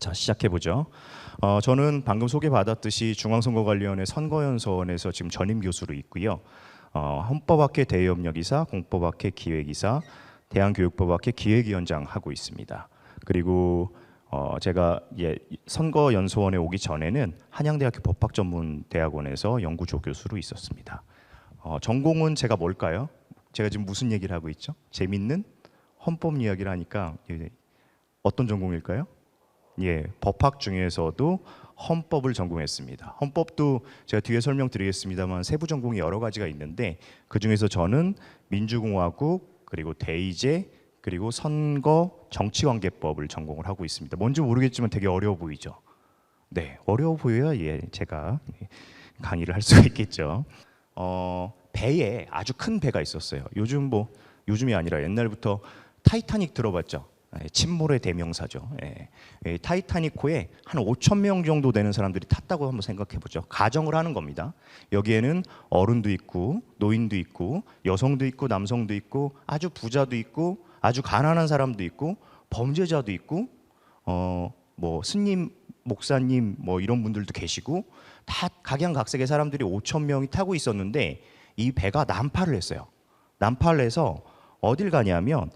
자, 시작해보죠. 저는 방금 소개받았듯이 중앙선거관리위원회 선거연수원에서 지금 전임 교수로 있고요. 헌법학회 대의협력이사, 공법학회 기획이사, 대한교육법학회 기획위원장 하고 있습니다. 그리고 제가 선거연수원에 오기 전에는 한양대학교 법학전문대학원에서 연구조교수로 있었습니다. 전공은 제가 뭘까요? 제가 지금 무슨 얘기를 하고 있죠? 재밌는 헌법 이야기를 하니까 어떤 전공일까요? 예, 법학 중에서도 헌법을 전공했습니다. 헌법도 제가 뒤에 설명드리겠습니다만 세부 전공이 여러 가지가 있는데 그 중에서 저는 민주공화국 그리고 대의제 그리고 선거 정치관계법을 전공을 하고 있습니다. 뭔지 모르겠지만 되게 어려워 보이죠? 네, 어려워 보여야 제가 강의를 할 수가 있겠죠. 배에 아주 큰 배가 있었어요. 요즘이 아니라 옛날부터 타이타닉 들어봤죠? 침몰의 대명사죠. 타이타닉호에 한 5천 명 정도 되는 사람들이 탔다고 한번 생각해 보죠. 가정을 하는 겁니다. 여기에는 어른도 있고 노인도 있고 여성도 있고 남성도 있고 아주 부자도 있고 아주 가난한 사람도 있고 범죄자도 있고 뭐 스님, 목사님 뭐 이런 분들도 계시고 다 각양각색의 사람들이 5천 명이 타고 있었는데 이 배가 난파를 했어요. 난파를 해서 어딜 가냐면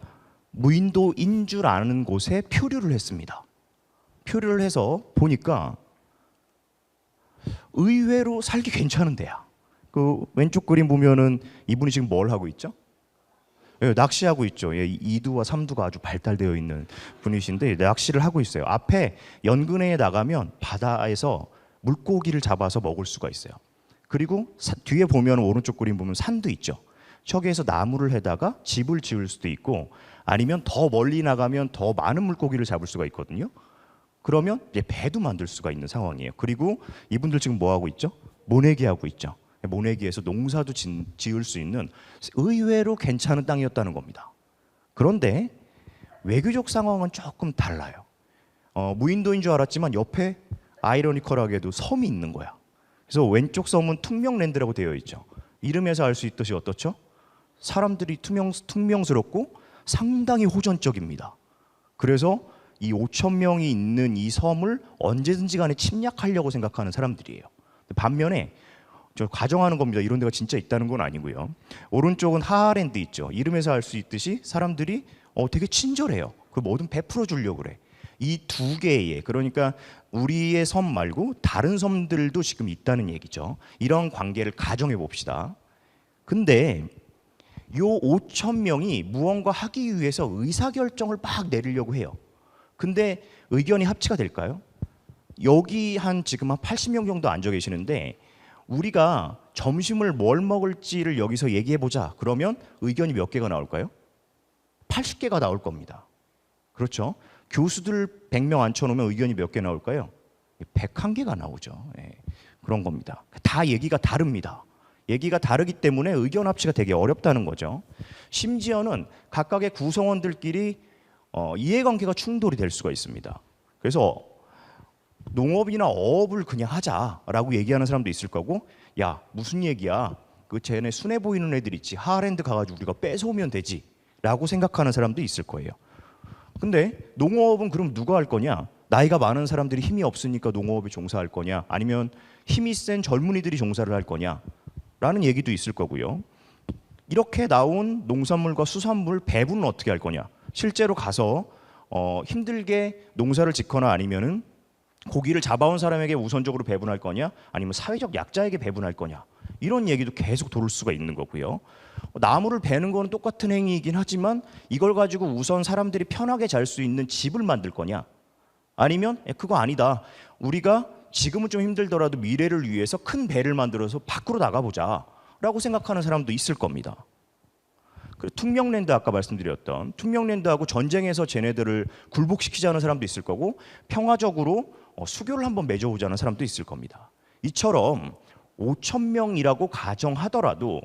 무인도인 줄 아는 곳에 표류를 했습니다. 표류를 해서 보니까 의외로 살기 괜찮은 데야. 그 왼쪽 그림 보면은 이분이 지금 뭘 하고 있죠? 예, 낚시하고 있죠. 예, 2두와 3두가 아주 발달되어 있는 분이신데 낚시를 하고 있어요. 앞에 연근해에 나가면 바다에서 물고기를 잡아서 먹을 수가 있어요. 그리고 뒤에 보면 오른쪽 그림 보면 산도 있죠. 저기에서 나무를 해다가 집을 지을 수도 있고 아니면 더 멀리 나가면 더 많은 물고기를 잡을 수가 있거든요. 그러면 이제 배도 만들 수가 있는 상황이에요. 그리고 이분들 지금 뭐 하고 있죠? 모내기 하고 있죠. 모내기에서 농사도 지을 수 있는 의외로 괜찮은 땅이었다는 겁니다. 그런데 외교적 상황은 조금 달라요. 무인도인 줄 알았지만 옆에 아이러니컬하게도 섬이 있는 거야. 그래서 왼쪽 섬은 퉁명랜드라고 되어 있죠. 이름에서 알 수 있듯이 어떻죠? 사람들이 퉁명스럽고 상당히 호전적입니다. 그래서 이 5천 명이 있는 이 섬을 언제든지 간에 침략하려고 생각하는 사람들이에요. 반면에 저 가정하는 겁니다. 이런 데가 진짜 있다는 건 아니고요. 오른쪽은 하하랜드 있죠. 이름에서 알 수 있듯이 사람들이 되게 친절해요. 그 뭐든 베풀어 주려고 그래. 이 두 개의 그러니까 우리의 섬 말고 다른 섬들도 지금 있다는 얘기죠. 이런 관계를 가정해 봅시다. 근데 요 5천 명이 무언가 하기 위해서 의사결정을 막 내리려고 해요. 근데 의견이 합치가 될까요? 여기 지금 한 80명 정도 앉아 계시는데 우리가 점심을 뭘 먹을지를 여기서 얘기해 보자. 그러면 의견이 몇 개가 나올까요? 80개가 나올 겁니다. 그렇죠? 교수들 100명 앉혀놓으면 의견이 몇 개 나올까요? 101개가 나오죠. 그런 겁니다. 다 얘기가 다릅니다. 얘기가 다르기 때문에 의견 합치가 되게 어렵다는 거죠. 심지어는 각각의 구성원들끼리 이해관계가 충돌이 될 수가 있습니다. 그래서 농업이나 어업을 그냥 하자라고 얘기하는 사람도 있을 거고, 야 무슨 얘기야? 그 쟤네 순해 보이는 애들 있지. 하하랜드 가가지고 우리가 뺏어오면 되지라고 생각하는 사람도 있을 거예요. 근데 농업은 그럼 누가 할 거냐? 나이가 많은 사람들이 힘이 없으니까 농업에 종사할 거냐? 아니면 힘이 센 젊은이들이 종사를 할 거냐? 라는 얘기도 있을 거고요. 이렇게 나온 농산물과 수산물 배분은 어떻게 할 거냐? 실제로 가서 힘들게 농사를 짓거나 아니면은 고기를 잡아온 사람에게 우선적으로 배분할 거냐? 아니면 사회적 약자에게 배분할 거냐? 이런 얘기도 계속 돌을 수가 있는 거고요. 나무를 베는 거는 똑같은 행위이긴 하지만 이걸 가지고 우선 사람들이 편하게 잘 수 있는 집을 만들 거냐? 아니면 그거 아니다. 우리가 지금은 좀 힘들더라도 미래를 위해서 큰 배를 만들어서 밖으로 나가보자 라고 생각하는 사람도 있을 겁니다. 퉁명랜드 아까 말씀드렸던 퉁명랜드하고 전쟁에서 쟤네들을 굴복시키자는 사람도 있을 거고 평화적으로 수교를 한번 맺어보자는 사람도 있을 겁니다. 이처럼 5천 명이라고 가정하더라도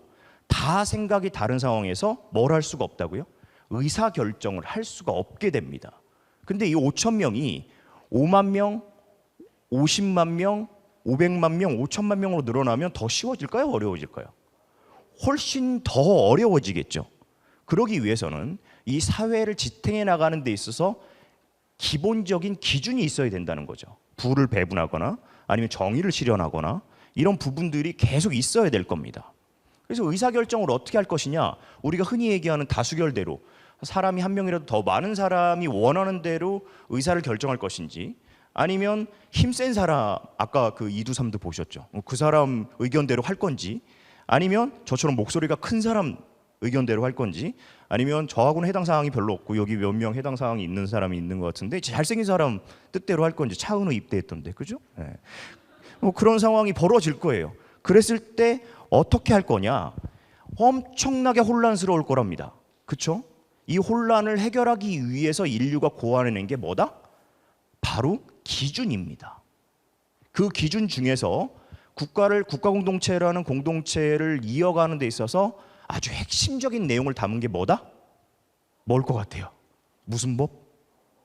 다 생각이 다른 상황에서 뭘 할 수가 없다고요? 의사결정을 할 수가 없게 됩니다. 근데 이 5천 명이 5만 명, 50만 명, 500만 명, 5천만 명으로 늘어나면 더 쉬워질까요? 어려워질까요? 훨씬 더 어려워지겠죠. 그러기 위해서는 이 사회를 지탱해 나가는 데 있어서 기본적인 기준이 있어야 된다는 거죠. 부를 배분하거나 아니면 정의를 실현하거나 이런 부분들이 계속 있어야 될 겁니다. 그래서 의사결정을 어떻게 할 것이냐, 우리가 흔히 얘기하는 다수결대로 사람이 한 명이라도 더 많은 사람이 원하는 대로 의사를 결정할 것인지, 아니면 힘센 사람, 아까 그 이두삼두 보셨죠? 그 사람 의견대로 할 건지, 아니면 저처럼 목소리가 큰 사람 의견대로 할 건지, 아니면 저하고는 해당 사항이 별로 없고 여기 몇 명 해당 사항이 있는 사람이 있는 것 같은데 잘생긴 사람 뜻대로 할 건지. 차은우 입대했던데, 그죠? 네. 그런 상황이 벌어질 거예요. 그랬을 때 어떻게 할 거냐? 엄청나게 혼란스러울 거랍니다. 그렇죠? 이 혼란을 해결하기 위해서 인류가 고안해낸 게 뭐다? 바로 기준입니다. 그 기준 중에서 국가 공동체라는 공동체를 이어가는 데 있어서 아주 핵심적인 내용을 담은 게 뭐다? 뭘 것 같아요? 무슨 법?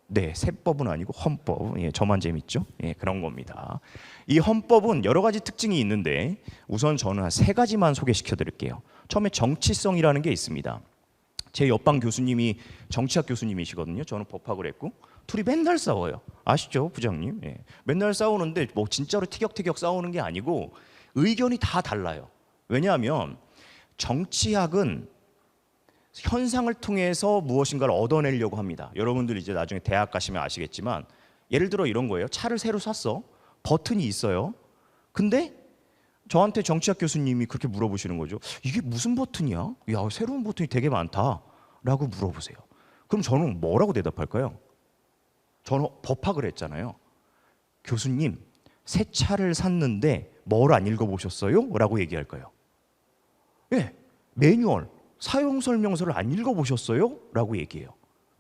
네, 세법은 아니고 헌법. 예, 저만 재밌죠? 예, 그런 겁니다. 이 헌법은 여러 가지 특징이 있는데 우선 저는 한 3가지만 소개시켜 드릴게요. 처음에 정치성이라는 게 있습니다. 제 옆방 교수님이 정치학 교수님이시거든요. 저는 법학을 했고 둘이 맨날 싸워요. 아시죠, 부장님? 예. 맨날 싸우는데 뭐 진짜로 티격태격 싸우는 게 아니고 의견이 다 달라요. 왜냐하면 정치학은 현상을 통해서 무엇인가를 얻어내려고 합니다. 여러분들 이제 나중에 대학 가시면 아시겠지만 예를 들어 이런 거예요. 차를 새로 샀어. 버튼이 있어요. 근데 저한테 정치학 교수님이 그렇게 물어보시는 거죠. 이게 무슨 버튼이야? 야, 새로운 버튼이 되게 많다 라고 물어보세요. 그럼 저는 뭐라고 대답할까요? 저는 법학을 했잖아요. 교수님, 새 차를 샀는데 뭘 안 읽어보셨어요? 라고 얘기할까요? 예, 매뉴얼, 사용설명서를 안 읽어보셨어요? 라고 얘기해요.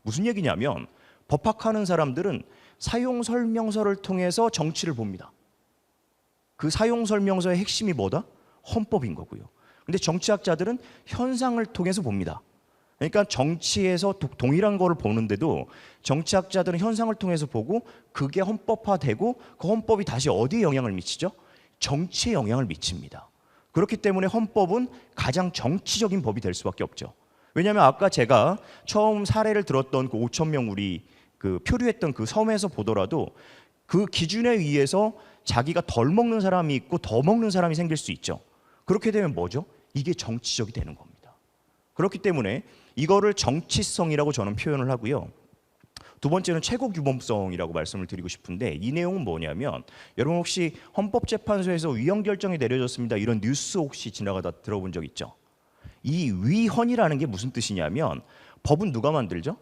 무슨 얘기냐면 법학하는 사람들은 사용설명서를 통해서 정치를 봅니다. 그 사용설명서의 핵심이 뭐다? 헌법인 거고요. 근데 정치학자들은 현상을 통해서 봅니다. 그러니까 정치에서 동일한 거를 보는데도 정치학자들은 현상을 통해서 보고 그게 헌법화되고 그 헌법이 다시 어디에 영향을 미치죠? 정치에 영향을 미칩니다. 그렇기 때문에 헌법은 가장 정치적인 법이 될 수밖에 없죠. 왜냐하면 아까 제가 처음 사례를 들었던 그 5천 명 우리 그 표류했던 그 섬에서 보더라도 그 기준에 의해서 자기가 덜 먹는 사람이 있고 더 먹는 사람이 생길 수 있죠. 그렇게 되면 뭐죠? 이게 정치적이 되는 겁니다. 그렇기 때문에 이거를 정치성이라고 저는 표현을 하고요. 두 번째는 최고 규범성이라고 말씀을 드리고 싶은데 이 내용은 뭐냐면 여러분 혹시 헌법재판소에서 위헌 결정이 내려졌습니다. 이런 뉴스 혹시 지나가다 들어본 적 있죠? 이 위헌이라는 게 무슨 뜻이냐면 법은 누가 만들죠?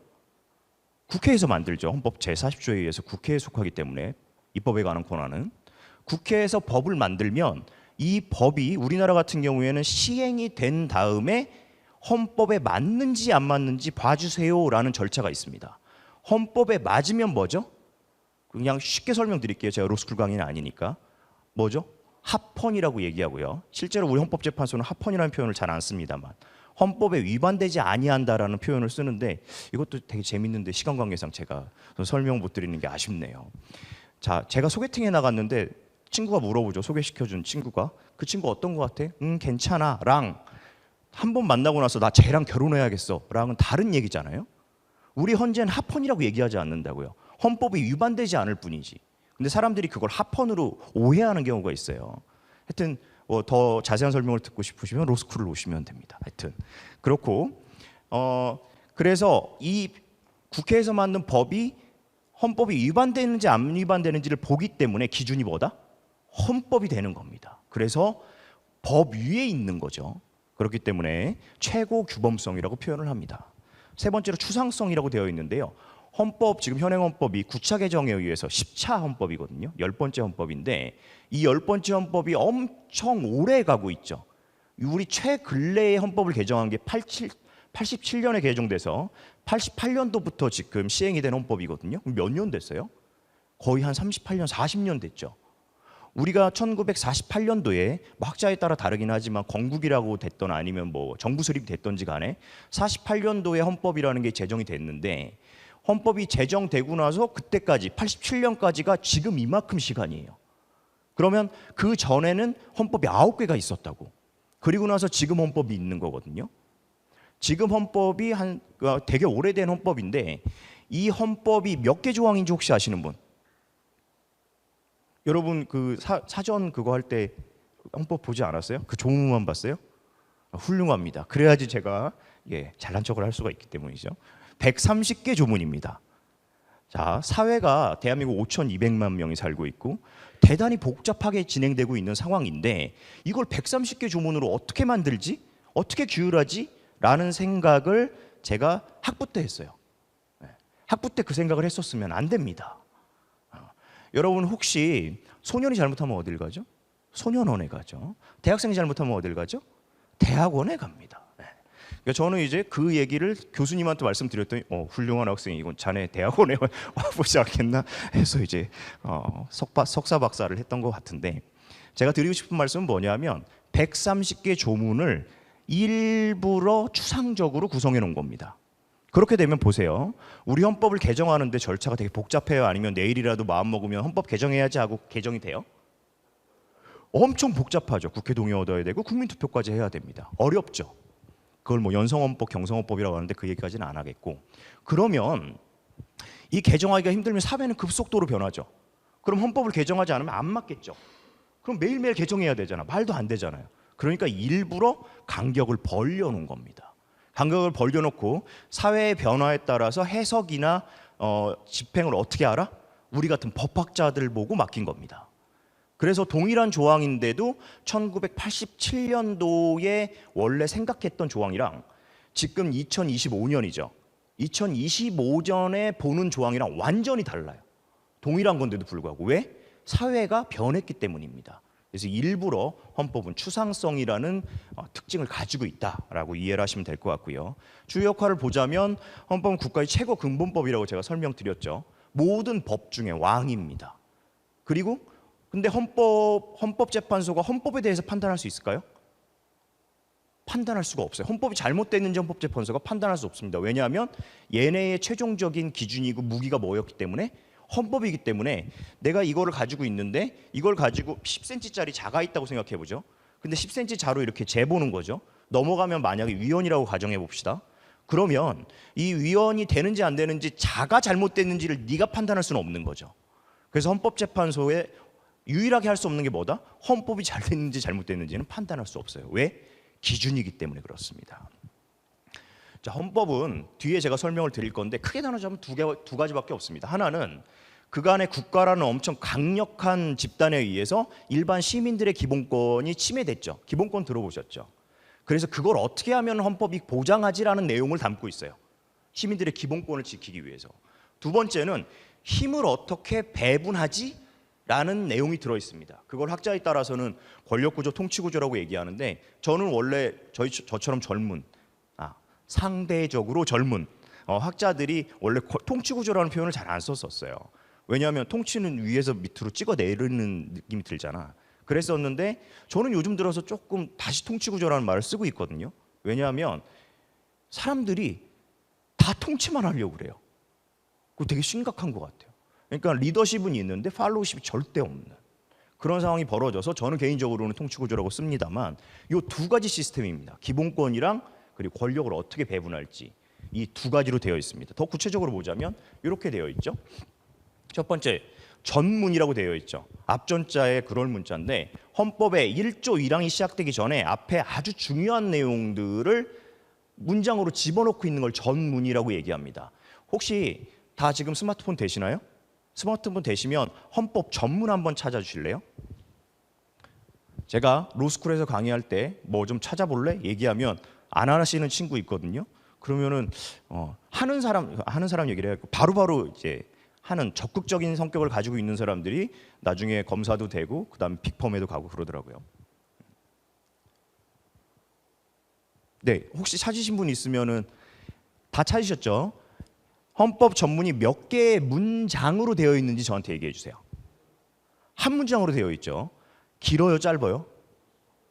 국회에서 만들죠. 헌법 제40조에 의해서 국회에 속하기 때문에 입법에 관한 권한은 국회에서 법을 만들면 이 법이 우리나라 같은 경우에는 시행이 된 다음에 헌법에 맞는지 안 맞는지 봐주세요라는 절차가 있습니다. 헌법에 맞으면 뭐죠? 그냥 쉽게 설명드릴게요. 제가 로스쿨 강의는 아니니까. 뭐죠? 합헌이라고 얘기하고요. 실제로 우리 헌법재판소는 합헌이라는 표현을 잘 안 씁니다만 헌법에 위반되지 아니한다라는 표현을 쓰는데 이것도 되게 재밌는데 시간 관계상 제가 설명 못 드리는 게 아쉽네요. 자, 제가 소개팅에 나갔는데 친구가 물어보죠. 소개시켜준 친구가. 그 친구 어떤 것 같아? 괜찮아 랑 한 번 만나고 나서 나 쟤랑 결혼해야겠어 랑은 다른 얘기잖아요. 우리 헌재는 합헌이라고 얘기하지 않는다고요. 헌법이 위반되지 않을 뿐이지. 근데 사람들이 그걸 합헌으로 오해하는 경우가 있어요. 하여튼 더 자세한 설명을 듣고 싶으시면 로스쿨을 오시면 됩니다. 하여튼 그렇고 그래서 이 국회에서 만든 법이 헌법이 위반되는지 안 위반되는지를 보기 때문에 기준이 뭐다? 헌법이 되는 겁니다. 그래서 법 위에 있는 거죠. 그렇기 때문에 최고 규범성이라고 표현을 합니다. 세 번째로 추상성이라고 되어 있는데요. 헌법, 지금 현행 헌법이 9차 개정에 의해서 10차 헌법이거든요. 10번째 헌법인데 이 10번째 헌법이 엄청 오래 가고 있죠. 우리 최근래의 헌법을 개정한 게 87년에 개정돼서 88년도부터 지금 시행이 된 헌법이거든요. 몇 년 됐어요? 거의 한 38년, 40년 됐죠. 우리가 1948년도에 학자에 따라 다르긴 하지만 건국이라고 됐던 아니면 뭐 정부 수립이 됐던지 간에 48년도에 헌법이라는 게 제정이 됐는데 헌법이 제정되고 나서 그때까지 87년까지가 지금 이만큼 시간이에요. 그러면 그 전에는 헌법이 9개가 있었다고. 그리고 나서 지금 헌법이 있는 거거든요. 지금 헌법이 되게 오래된 헌법인데 이 헌법이 몇 개 조항인지 혹시 아시는 분? 여러분 그 사전 그거 할 때 헌법 보지 않았어요? 그 조문만 봤어요? 훌륭합니다. 그래야지 제가 잘난 척을 할 수가 있기 때문이죠. 130개 조문입니다. 자, 사회가 대한민국 5,200만 명이 살고 있고 대단히 복잡하게 진행되고 있는 상황인데 이걸 130개 조문으로 어떻게 만들지? 어떻게 규율하지? 라는 생각을 제가 학부 때 했어요. 학부 때 그 생각을 했었으면 안 됩니다. 여러분 혹시 소년이 잘못하면 어딜 가죠? 소년원에 가죠. 대학생이 잘못하면 어딜 가죠? 대학원에 갑니다. 그러니까 저는 이제 그 얘기를 교수님한테 말씀드렸더니 훌륭한 학생이 이건 자네 대학원에 와보지 않겠나 해서 이제 석사 박사를 했던 것 같은데 제가 드리고 싶은 말씀은 뭐냐면 130개 조문을 일부러 추상적으로 구성해 놓은 겁니다. 그렇게 되면 보세요. 우리 헌법을 개정하는데 절차가 되게 복잡해요? 아니면 내일이라도 마음 먹으면 헌법 개정해야지 하고 개정이 돼요? 엄청 복잡하죠. 국회 동의 얻어야 되고 국민투표까지 해야 됩니다. 어렵죠. 그걸 뭐 연성헌법, 경성헌법이라고 하는데 그 얘기까지는 안 하겠고 그러면 이 개정하기가 힘들면 사회는 급속도로 변하죠. 그럼 헌법을 개정하지 않으면 안 맞겠죠. 그럼 매일매일 개정해야 되잖아. 말도 안 되잖아요. 그러니까 일부러 간격을 벌려놓은 겁니다. 간격을 벌려놓고 사회의 변화에 따라서 해석이나 집행을 어떻게 알아? 우리 같은 법학자들 보고 맡긴 겁니다. 그래서 동일한 조항인데도 1987년도에 원래 생각했던 조항이랑 지금 2025년이죠. 2025년에 보는 조항이랑 완전히 달라요. 동일한 건데도 불구하고. 왜? 사회가 변했기 때문입니다. 그래서 일부러 헌법은 추상성이라는 특징을 가지고 있다라고 이해를 하시면 될 것 같고요. 주요 역할을 보자면 헌법은 국가의 최고 근본법이라고 제가 설명드렸죠. 모든 법 중에 왕입니다. 그리고 근데 헌법재판소가 헌법에 대해서 판단할 수 있을까요? 판단할 수가 없어요. 헌법이 잘못됐는지 헌법재판소가 판단할 수 없습니다. 왜냐하면 얘네의 최종적인 기준이고 무기가 뭐였기 때문에 헌법이기 때문에 내가 이거를 가지고 있는데 이걸 가지고 10cm짜리 자가 있다고 생각해 보죠. 근데 10cm 자로 이렇게 재보는 거죠. 넘어가면 만약에 위헌이라고 가정해 봅시다. 그러면 이 위헌이 되는지 안 되는지 자가 잘못됐는지를 네가 판단할 수는 없는 거죠. 그래서 헌법재판소에 유일하게 할 수 없는 게 뭐다? 헌법이 잘 됐는지 잘못됐는지는 판단할 수 없어요. 왜? 기준이기 때문에 그렇습니다. 자, 헌법은 뒤에 제가 설명을 드릴 건데 크게 나누자면 두 가지밖에 없습니다. 하나는 그간의 국가라는 엄청 강력한 집단에 의해서 일반 시민들의 기본권이 침해됐죠. 기본권 들어보셨죠? 그래서 그걸 어떻게 하면 헌법이 보장하지라는 내용을 담고 있어요. 시민들의 기본권을 지키기 위해서. 두 번째는 힘을 어떻게 배분하지? 라는 내용이 들어있습니다. 그걸 학자에 따라서는 권력구조, 통치구조라고 얘기하는데 저는 원래 저처럼 젊은 상대적으로 젊은 학자들이 원래 통치구조라는 표현을 잘 안 썼었어요. 왜냐하면 통치는 위에서 밑으로 찍어 내리는 느낌이 들잖아. 그랬었는데 저는 요즘 들어서 조금 다시 통치구조라는 말을 쓰고 있거든요. 왜냐하면 사람들이 다 통치만 하려고 그래요. 그거 되게 심각한 것 같아요. 그러니까 리더십은 있는데 팔로우십이 절대 없는 그런 상황이 벌어져서 저는 개인적으로는 통치구조라고 씁니다만 이 두 가지 시스템입니다. 기본권이랑 그리고 권력을 어떻게 배분할지 이 두 가지로 되어 있습니다. 더 구체적으로 보자면 이렇게 되어 있죠. 첫 번째 전문이라고 되어 있죠. 앞전자의 그럴 문자인데 헌법의 1조 1항이 시작되기 전에 앞에 아주 중요한 내용들을 문장으로 집어넣고 있는 걸 전문이라고 얘기합니다. 혹시 다 지금 스마트폰 되시나요? 스마트폰 되시면 헌법 전문 한번 찾아주실래요? 제가 로스쿨에서 강의할 때 뭐 좀 찾아볼래? 얘기하면 안 하시는 친구 있거든요. 그러면은 하는 사람 얘기를 해요. 바로바로 이제 하는 적극적인 성격을 가지고 있는 사람들이 나중에 검사도 되고 그다음에 빅펌에도 가고 그러더라고요. 네, 혹시 찾으신 분 있으면은 다 찾으셨죠? 헌법 전문이 몇 개의 문장으로 되어 있는지 저한테 얘기해 주세요. 한 문장으로 되어 있죠. 길어요, 짧아요?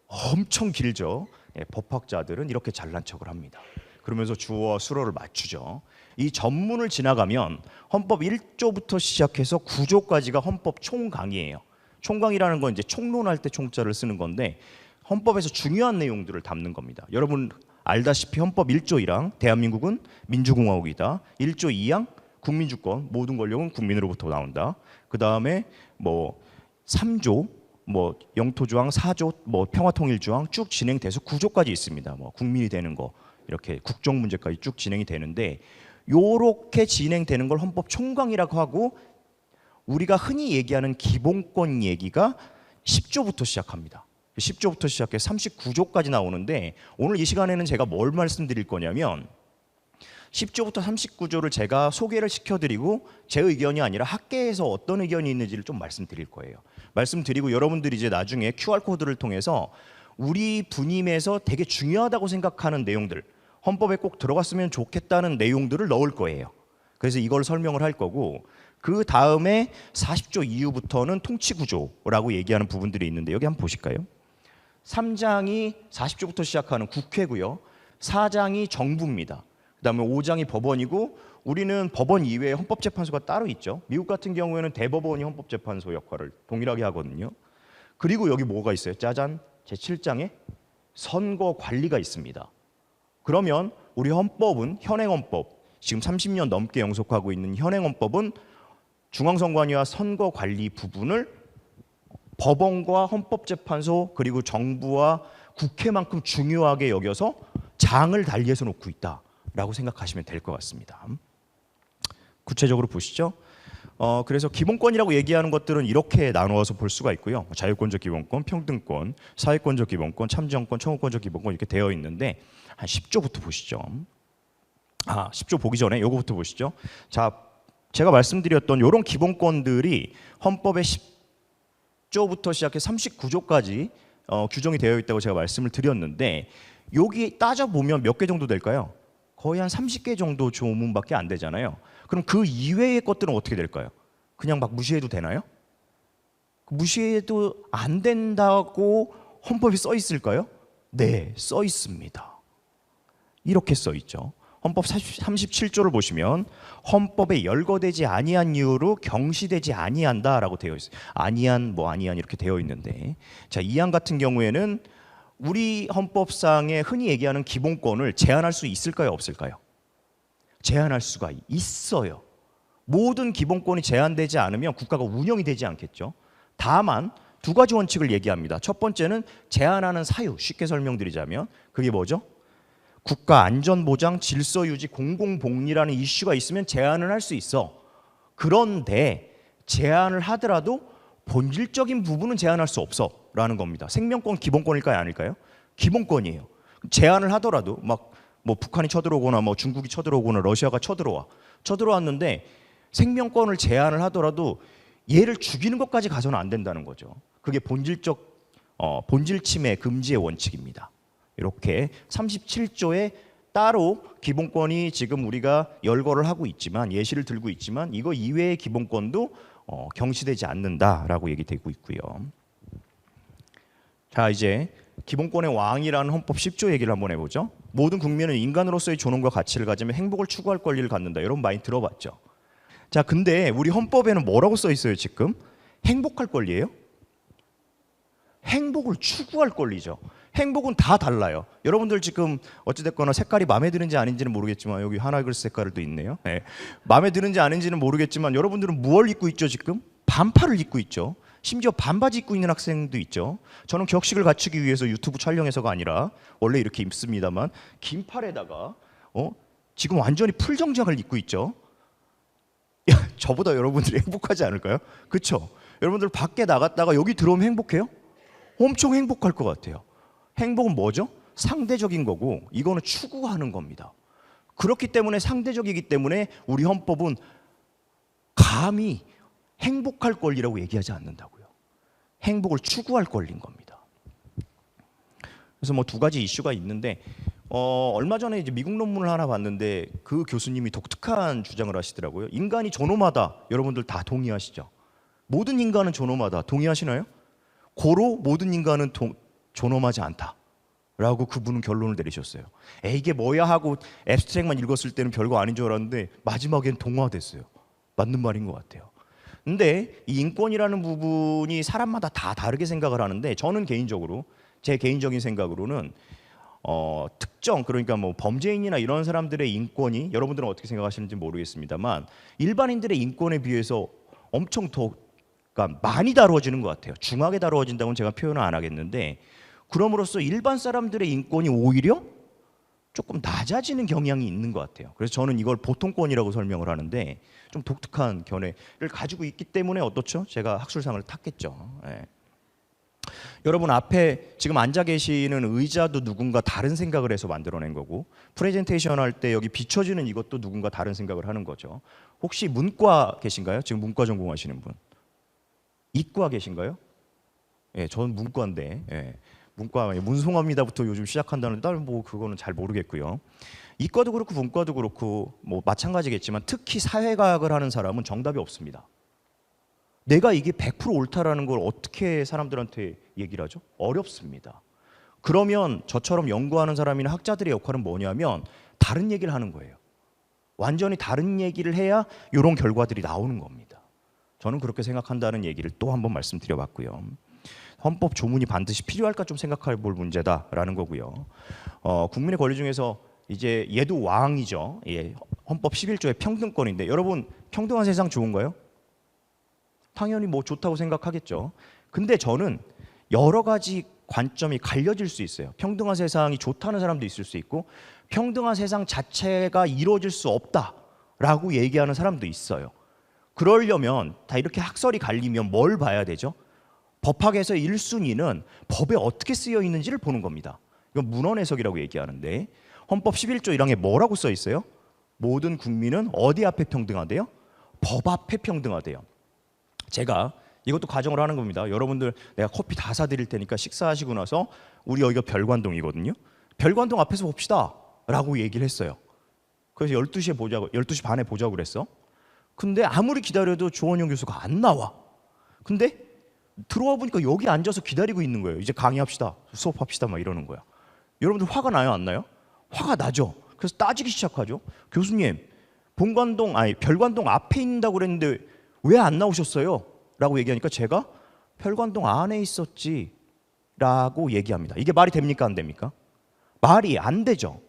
엄청 길죠. 법학자들은 이렇게 잘난 척을 합니다. 그러면서 주어와 수어를 맞추죠. 이 전문을 지나가면 헌법 1조부터 시작해서 9조까지가 헌법 총강이에요. 총강이라는 건 이제 총론할 때 총자를 쓰는 건데 헌법에서 중요한 내용들을 담는 겁니다. 여러분 알다시피 헌법 1조 1항 대한민국은 민주공화국이다. 1조 2항 국민주권 모든 권력은 국민으로부터 나온다. 그 다음에 뭐 3조 뭐 영토조항 4조 뭐 평화통일조항 쭉 진행돼서 9조까지 있습니다. 뭐 국민이 되는 거 이렇게 국정 문제까지 쭉 진행이 되는데 요렇게 진행되는 걸 헌법 총강이라고 하고 우리가 흔히 얘기하는 기본권 얘기가 10조부터 시작합니다. 10조부터 시작해 39조까지 나오는데 오늘 이 시간에는 제가 뭘 말씀드릴 거냐면 10조부터 39조를 제가 소개를 시켜드리고 제 의견이 아니라 학계에서 어떤 의견이 있는지를 좀 말씀드릴 거예요. 말씀드리고 여러분들이 이제 나중에 QR코드를 통해서 우리 분임에서 되게 중요하다고 생각하는 내용들 헌법에 꼭 들어갔으면 좋겠다는 내용들을 넣을 거예요. 그래서 이걸 설명을 할 거고 그 다음에 40조 이후부터는 통치구조라고 얘기하는 부분들이 있는데 여기 한번 보실까요? 3장이 40조부터 시작하는 국회고요. 4장이 정부입니다. 그다음에 5장이 법원이고 우리는 법원 이외에 헌법재판소가 따로 있죠. 미국 같은 경우에는 대법원이 헌법재판소 역할을 동일하게 하거든요. 그리고 여기 뭐가 있어요? 짜잔, 제7장에 선거관리가 있습니다. 그러면 우리 헌법은 현행헌법, 지금 30년 넘게 영속하고 있는 현행헌법은 중앙선관위와 선거관리 부분을 법원과 헌법재판소 그리고 정부와 국회만큼 중요하게 여겨서 장을 달리해서 놓고 있다라고 생각하시면 될 것 같습니다. 구체적으로 보시죠. 그래서 기본권이라고 얘기하는 것들은 이렇게 나누어서 볼 수가 있고요. 자유권적 기본권, 평등권, 사회권적 기본권, 참정권, 청구권적 기본권 이렇게 되어 있는데 한 10조부터 보시죠. 10조 보기 전에 요거부터 보시죠. 자, 제가 말씀드렸던 이런 기본권들이 헌법의 10조부터 시작해 39조까지 규정이 되어 있다고 제가 말씀을 드렸는데 여기 따져보면 몇 개 정도 될까요? 거의 한 30개 정도 조문밖에 안 되잖아요. 그럼 그 이외의 것들은 어떻게 될까요? 그냥 막 무시해도 되나요? 무시해도 안 된다고 헌법에 써 있을까요? 네, 써 있습니다. 이렇게 써 있죠. 헌법 37조를 보시면 헌법에 열거되지 아니한 이유로 경시되지 아니한다라고 되어 있어요. 아니한 이렇게 되어 있는데 자, 이 항 같은 경우에는 우리 헌법상에 흔히 얘기하는 기본권을 제한할 수 있을까요? 없을까요? 제한할 수가 있어요. 모든 기본권이 제한되지 않으면 국가가 운영이 되지 않겠죠. 다만 두 가지 원칙을 얘기합니다. 첫 번째는 제한하는 사유, 쉽게 설명드리자면 그게 뭐죠? 국가 안전보장, 질서유지, 공공복리라는 이슈가 있으면 제한을 할 수 있어. 그런데 제한을 하더라도 본질적인 부분은 제한할 수 없어 라는 겁니다. 생명권 기본권일까요? 아닐까요? 기본권이에요. 제한을 하더라도 막 뭐 북한이 쳐들어오거나 뭐 중국이 쳐들어오거나 러시아가 쳐들어왔는데 생명권을 제한을 하더라도 얘를 죽이는 것까지 가서는 안 된다는 거죠. 그게 본질 침해 금지의 원칙입니다. 이렇게 37조에 따로 기본권이 지금 우리가 열거를 하고 있지만 예시를 들고 있지만 이거 이외의 기본권도 경시되지 않는다라고 얘기되고 있고요. 자, 이제 기본권의 왕이라는 헌법 10조 얘기를 한번 해보죠. 모든 국민은 인간으로서의 존엄과 가치를 가지며 행복을 추구할 권리를 갖는다. 여러분 많이 들어봤죠? 자, 근데 우리 헌법에는 뭐라고 써 있어요 지금? 행복할 권리예요? 행복을 추구할 권리죠. 행복은 다 달라요. 여러분들 지금 어찌됐거나 색깔이 마음에 드는지 아닌지는 모르겠지만 여기 하나글 색깔도 있네요. 네. 마음에 드는지 아닌지는 모르겠지만 여러분들은 무엇을 입고 있죠 지금? 반팔을 입고 있죠. 심지어 반바지 입고 있는 학생도 있죠. 저는 격식을 갖추기 위해서 유튜브 촬영해서가 아니라 원래 이렇게 입습니다만 긴 팔에다가 지금 완전히 풀 정장을 입고 있죠. 야, 저보다 여러분들이 행복하지 않을까요? 그렇죠? 여러분들 밖에 나갔다가 여기 들어오면 행복해요? 엄청 행복할 것 같아요. 행복은 뭐죠? 상대적인 거고 이거는 추구하는 겁니다. 그렇기 때문에 상대적이기 때문에 우리 헌법은 감히 행복할 권리라고 얘기하지 않는다고요. 행복을 추구할 권리인 겁니다. 그래서 뭐 두 가지 이슈가 있는데 얼마 전에 이제 미국 논문을 하나 봤는데 그 교수님이 독특한 주장을 하시더라고요. 인간이 존엄하다. 여러분들 다 동의하시죠? 모든 인간은 존엄하다. 동의하시나요? 고로 모든 인간은 존엄하지 않다 라고 그분은 결론을 내리셨어요. 이게 뭐야 하고 앱스트랙만 읽었을 때는 별거 아닌 줄 알았는데 마지막엔 동화됐어요. 맞는 말인 것 같아요. 근데 이 인권이라는 부분이 사람마다 다 다르게 생각을 하는데 저는 개인적으로 제 개인적인 생각으로는 특정 그러니까 뭐 범죄인이나 이런 사람들의 인권이 여러분들은 어떻게 생각하시는지 모르겠습니다만 일반인들의 인권에 비해서 엄청 더 그러니까 많이 다루어지는 것 같아요. 중하게 다루어진다고는 제가 표현을 안 하겠는데 그럼으로써 일반 사람들의 인권이 오히려 조금 낮아지는 경향이 있는 것 같아요. 그래서 저는 이걸 보통권이라고 설명을 하는데 좀 독특한 견해를 가지고 있기 때문에 어떻죠? 제가 학술상을 탔겠죠. 예. 여러분 앞에 지금 앉아 계시는 의자도 누군가 다른 생각을 해서 만들어낸 거고 프레젠테이션 할 때 여기 비춰지는 이것도 누군가 다른 생각을 하는 거죠. 혹시 문과 계신가요? 지금 문과 전공하시는 분? 이과 계신가요? 예, 저는 문과인데 예. 문과 문송합니다부터 요즘 시작한다는데 다른 뭐 그거는 잘 모르겠고요. 이과도 그렇고 문과도 그렇고 뭐 마찬가지겠지만 특히 사회과학을 하는 사람은 정답이 없습니다. 내가 이게 100% 옳다라는 걸 어떻게 사람들한테 얘기를 하죠? 어렵습니다. 그러면 저처럼 연구하는 사람이나 학자들의 역할은 뭐냐면 다른 얘기를 하는 거예요. 완전히 다른 얘기를 해야 이런 결과들이 나오는 겁니다. 저는 그렇게 생각한다는 얘기를 또 한 번 말씀드려봤고요. 헌법 조문이 반드시 필요할까 좀 생각해 볼 문제다라는 거고요. 국민의 권리 중에서 이제 얘도 왕이죠. 예, 헌법 11조의 평등권인데 여러분 평등한 세상 좋은가요? 당연히 뭐 좋다고 생각하겠죠. 근데 저는 여러 가지 관점이 갈려질 수 있어요. 평등한 세상이 좋다는 사람도 있을 수 있고 평등한 세상 자체가 이루어질 수 없다라고 얘기하는 사람도 있어요. 그러려면 다 이렇게 학설이 갈리면 뭘 봐야 되죠? 법학에서 1순위는 법에 어떻게 쓰여 있는지를 보는 겁니다. 이건 문헌 해석이라고 얘기하는데 헌법 11조 1항에 뭐라고 써 있어요? 모든 국민은 어디 앞에 평등하대요? 법 앞에 평등하대요. 제가 이것도 가정을 하는 겁니다. 여러분들 내가 커피 다 사드릴 테니까 식사하시고 나서 우리 여기가 별관동이거든요. 별관동 앞에서 봅시다 라고 얘기를 했어요. 그래서 12시에 보자고 12시 반에 보자고 그랬어. 근데 아무리 기다려도 조원영 교수가 안 나와. 근데 들어와 보니까 여기 앉아서 기다리고 있는 거예요. 이제 강의합시다. 수업합시다. 막 이러는 거야. 여러분들 화가 나요? 안 나요? 화가 나죠. 그래서 따지기 시작하죠. 교수님, 별관동 앞에 있다고 그랬는데 왜 안 나오셨어요? 라고 얘기하니까 제가 별관동 안에 있었지 라고 얘기합니다. 이게 말이 됩니까? 안 됩니까? 말이 안 되죠.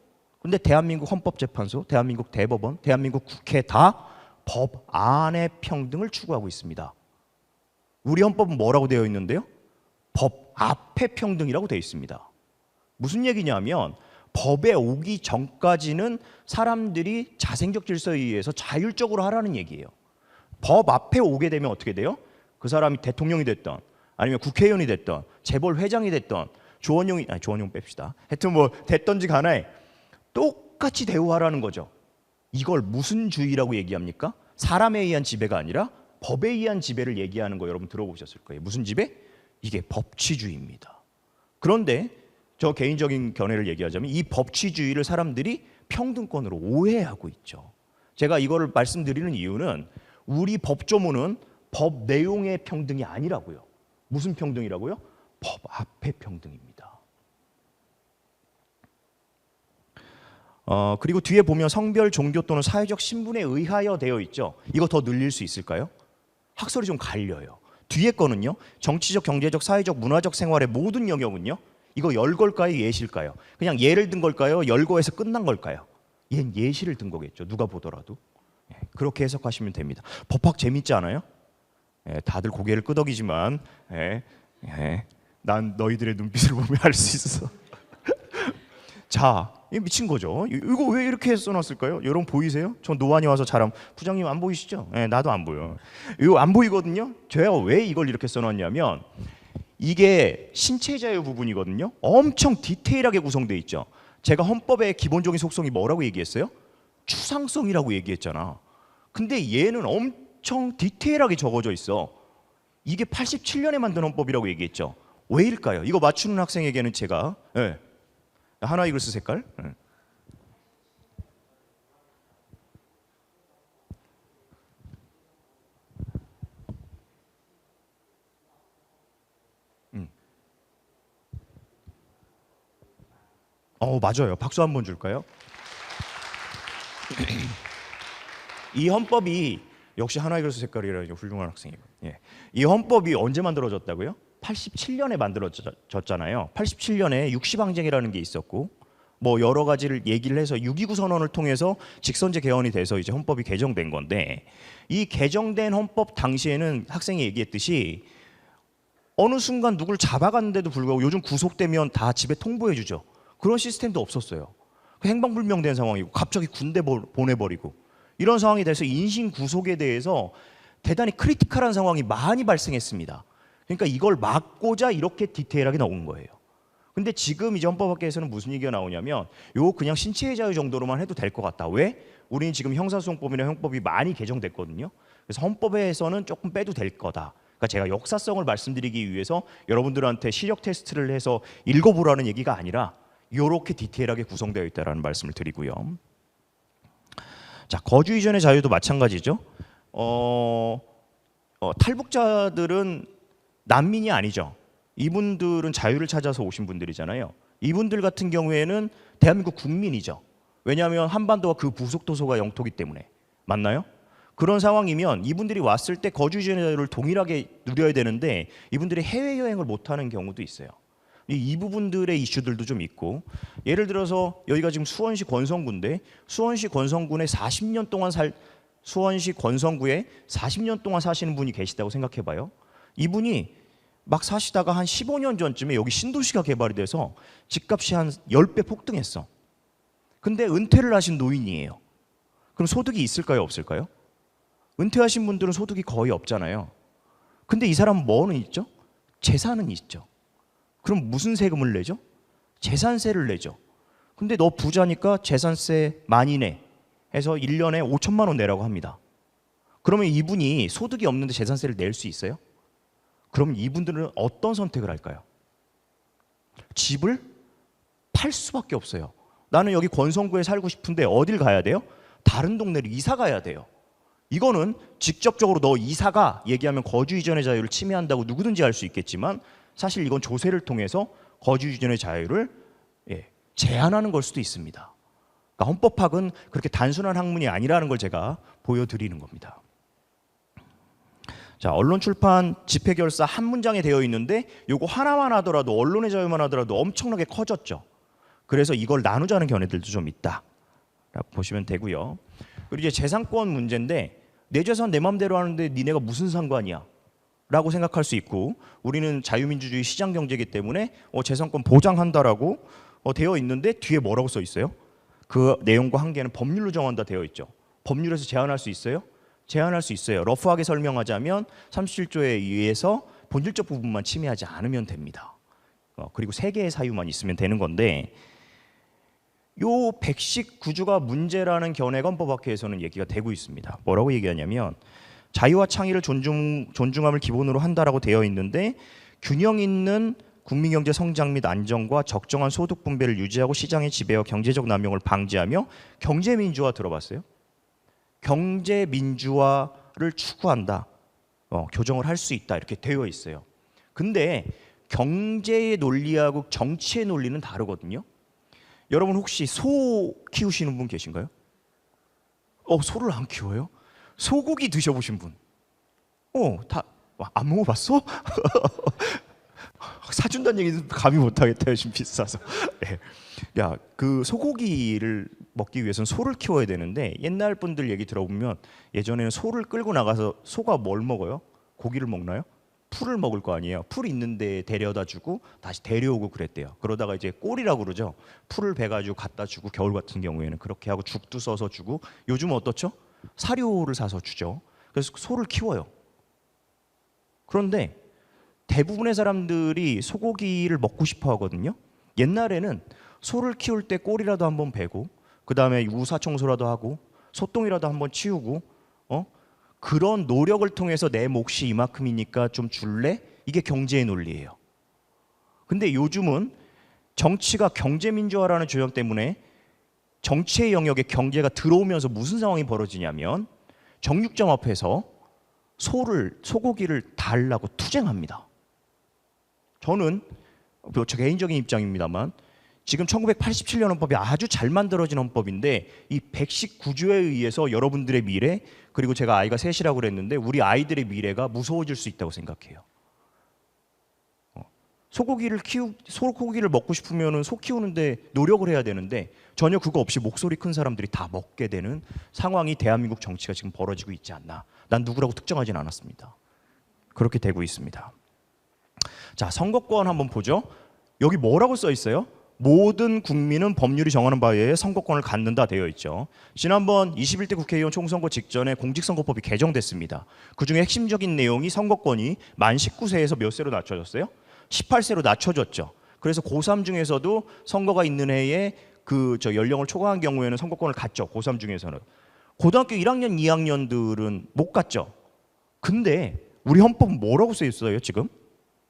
근데 대한민국 헌법재판소, 대한민국 대법원, 대한민국 국회 다 법 안의 평등을 추구하고 있습니다. 우리 헌법은 뭐라고 되어 있는데요? 법 앞에 평등이라고 되어 있습니다. 무슨 얘기냐면 법에 오기 전까지는 사람들이 자생적 질서에 의해서 자율적으로 하라는 얘기예요. 법 앞에 오게 되면 어떻게 돼요? 그 사람이 대통령이 됐던 아니면 국회의원이 됐던 재벌 회장이 됐던 조원용 뺍시다. 하여튼 뭐 됐던지 간에 똑같이 대우하라는 거죠. 이걸 무슨 주의라고 얘기합니까? 사람에 의한 지배가 아니라 법에 의한 지배를 얘기하는 거 여러분 들어보셨을 거예요. 무슨 지배? 이게 법치주의입니다. 그런데 저 개인적인 견해를 얘기하자면 이 법치주의를 사람들이 평등권으로 오해하고 있죠. 제가 이거를 말씀드리는 이유는 우리 법조문은 법 내용의 평등이 아니라고요. 무슨 평등이라고요? 법 앞의 평등입니다. 그리고 뒤에 보면 성별, 종교 또는 사회적 신분에 의하여 되어 있죠. 이거 더 늘릴 수 있을까요? 학설이 좀 갈려요. 뒤에 거는요. 정치적, 경제적, 사회적, 문화적 생활의 모든 영역은요. 이거 열걸까요? 예시일까요? 그냥 예를 든 걸까요? 열거해서 끝난 걸까요? 얜 예시를 든 거겠죠. 누가 보더라도. 그렇게 해석하시면 됩니다. 법학 재밌지 않아요? 다들 고개를 끄덕이지만 난 너희들의 눈빛을 보면 알 수 있어. 자, 이거 미친 거죠. 이거 왜 이렇게 써놨을까요? 여러분 보이세요? 저 노안이 와서 잘함. 부장님 안 보이시죠? 나도 안 보여. 이거 안 보이거든요. 제가 왜 이걸 이렇게 써놨냐면 이게 신체 자유 부분이거든요. 엄청 디테일하게 구성되어 있죠. 제가 헌법의 기본적인 속성이 뭐라고 얘기했어요? 추상성이라고 얘기했잖아. 근데 얘는 엄청 디테일하게 적어져 있어. 이게 87년에 만든 헌법이라고 얘기했죠. 왜일까요? 이거 맞추는 학생에게는 제가 하나 이글스 색깔. 맞아요. 박수 한번 줄까요? 이 헌법이 역시 하나 이글스 색깔이라 훌륭한 학생이고. 이 헌법이 언제 만들어졌다고요? 87년에 만들어졌잖아요. 87년에 육시방쟁이라는 게 있었고 뭐 여러 가지를 얘기를 해서 6.29 선언을 통해서 직선제 개헌이 돼서 이제 헌법이 개정된 건데, 이 개정된 헌법 당시에는 학생이 얘기했듯이 어느 순간 누굴 잡아갔는데도 불구하고 요즘 구속되면 다 집에 통보해 주죠. 그런 시스템도 없었어요. 행방불명된 상황이고 갑자기 군대 보내버리고 이런 상황이 돼서 인신 구속에 대해서 대단히 크리티컬한 상황이 많이 발생했습니다. 그러니까 이걸 막고자 이렇게 디테일하게 나온 거예요. 근데 지금 이제 헌법학계에서는 무슨 얘기가 나오냐면 요 그냥 신체의 자유 정도로만 해도 될 것 같다. 왜? 우리는 지금 형사소송법이나 형법이 많이 개정됐거든요. 그래서 헌법에서는 조금 빼도 될 거다. 그러니까 제가 역사성을 말씀드리기 위해서 여러분들한테 시력 테스트를 해서 읽어보라는 얘기가 아니라 이렇게 디테일하게 구성되어 있다는 말씀을 드리고요. 자, 거주 이전의 자유도 마찬가지죠. 탈북자들은 난민이 아니죠. 이분들은 자유를 찾아서 오신 분들이잖아요. 이분들 같은 경우에는 대한민국 국민이죠. 왜냐하면 한반도와 그 부속도서가 영토기 때문에. 맞나요? 그런 상황이면 이분들이 왔을 때 거주 이전의 자유를 동일하게 누려야 되는데 이분들이 해외여행을 못하는 경우도 있어요. 이 부분들의 이슈들도 좀 있고, 예를 들어서 여기가 지금 수원시 권성구인데 수원시 권성구에 40년 동안 사시는 분이 계시다고 생각해봐요. 이분이 막 사시다가 한 15년 전쯤에 여기 신도시가 개발이 돼서 집값이 한 10배 폭등했어. 근데 은퇴를 하신 노인이에요. 그럼 소득이 있을까요, 없을까요? 은퇴하신 분들은 소득이 거의 없잖아요. 근데 이 사람은 뭐는 있죠? 재산은 있죠. 그럼 무슨 세금을 내죠? 재산세를 내죠. 근데 너 부자니까 재산세 많이 내 해서 1년에 5천만 원 내라고 합니다. 그러면 이분이 소득이 없는데 재산세를 낼 수 있어요? 그럼 이분들은 어떤 선택을 할까요? 집을 팔 수밖에 없어요. 나는 여기 권성구에 살고 싶은데 어딜 가야 돼요? 다른 동네를 이사 가야 돼요. 이거는 직접적으로 너 이사가 얘기하면 거주 이전의 자유를 침해한다고 누구든지 할 수 있겠지만 사실 이건 조세를 통해서 거주 이전의 자유를 제한하는 걸 수도 있습니다. 그러니까 헌법학은 그렇게 단순한 학문이 아니라는 걸 제가 보여드리는 겁니다. 자, 언론 출판 집회결사 한 문장에 되어 있는데 요거 하나만 하더라도 언론의 자유만 하더라도 엄청나게 커졌죠. 그래서 이걸 나누자는 견해들도 좀 있다라고 보시면 되고요. 그리고 이제 재산권 문제인데 내 재산 내 맘대로 하는데 니네가 무슨 상관이야? 라고 생각할 수 있고, 우리는 자유민주주의 시장경제이기 때문에 재산권 보장한다라고 되어 있는데 뒤에 뭐라고 써 있어요? 그 내용과 한계는 법률로 정한다 되어 있죠. 법률에서 제한할 수 있어요? 제한할 수 있어요. 러프하게 설명하자면 37조에 의해서 본질적 부분만 침해하지 않으면 됩니다. 그리고 세 개의 사유만 있으면 되는 건데, 요 119조가 문제라는 견해가 헌법학회에서는 얘기가 되고 있습니다. 뭐라고 얘기하냐면 자유와 창의를 존중함을 기본으로 한다라고 되어 있는데 균형 있는 국민경제 성장 및 안정과 적정한 소득 분배를 유지하고 시장의 지배와 경제적 남용을 방지하며 경제민주화 들어봤어요? 경제민주화를 추구한다. 교정을 할 수 있다. 이렇게 되어 있어요. 근데 경제의 논리하고 정치의 논리는 다르거든요. 여러분 혹시 소 키우시는 분 계신가요? 소를 안 키워요? 소고기 드셔보신 분? 다 안 먹어봤어? 사준다는 얘기는 감히 못하겠다. 요즘 비싸서. 야, 그 소고기를 먹기 위해서는 소를 키워야 되는데 옛날 분들 얘기 들어보면 예전에는 소를 끌고 나가서 소가 뭘 먹어요? 고기를 먹나요? 풀을 먹을 거 아니에요. 풀 있는데 데려다 주고 다시 데려오고 그랬대요. 그러다가 이제 꼴이라고 그러죠. 풀을 베가지고 갖다 주고 겨울 같은 경우에는 그렇게 하고 죽도 써서 주고, 요즘 어떻죠? 사료를 사서 주죠. 그래서 소를 키워요. 그런데 대부분의 사람들이 소고기를 먹고 싶어 하거든요. 옛날에는 소를 키울 때 꼴이라도 한번 베고 그 다음에 우사 청소라도 하고 소똥이라도 한번 치우고 그런 노력을 통해서 내 몫이 이만큼이니까 좀 줄래? 이게 경제의 논리예요. 근데 요즘은 정치가 경제민주화라는 조정 때문에 정치의 영역에 경제가 들어오면서 무슨 상황이 벌어지냐면 정육점 앞에서 소고기를 달라고 투쟁합니다. 저는 제 개인적인 입장입니다만 지금 1987년 헌법이 아주 잘 만들어진 헌법인데 이 119조에 의해서 여러분들의 미래, 그리고 제가 아이가 셋이라고 그랬는데 우리 아이들의 미래가 무서워질 수 있다고 생각해요. 소고기를 먹고 싶으면은 소 키우는데 노력을 해야 되는데 전혀 그거 없이 목소리 큰 사람들이 다 먹게 되는 상황이 대한민국 정치가 지금 벌어지고 있지 않나. 난 누구라고 특정하진 않았습니다. 그렇게 되고 있습니다. 자, 선거권 한번 보죠. 여기 뭐라고 써 있어요? 모든 국민은 법률이 정하는 바에 의해 선거권을 갖는다 되어 있죠. 지난번 21대 국회의원 총선거 직전에 공직선거법이 개정됐습니다. 그중에 핵심적인 내용이 선거권이 만 19세에서 몇 세로 낮춰졌어요? 18세로 낮춰졌죠. 그래서 고3 중에서도 선거가 있는 해에 연령을 초과한 경우에는 선거권을 갖죠. 고3 중에서는. 고등학교 1학년, 2학년들은 못 갖죠. 근데 우리 헌법은 뭐라고 써 있어요, 지금?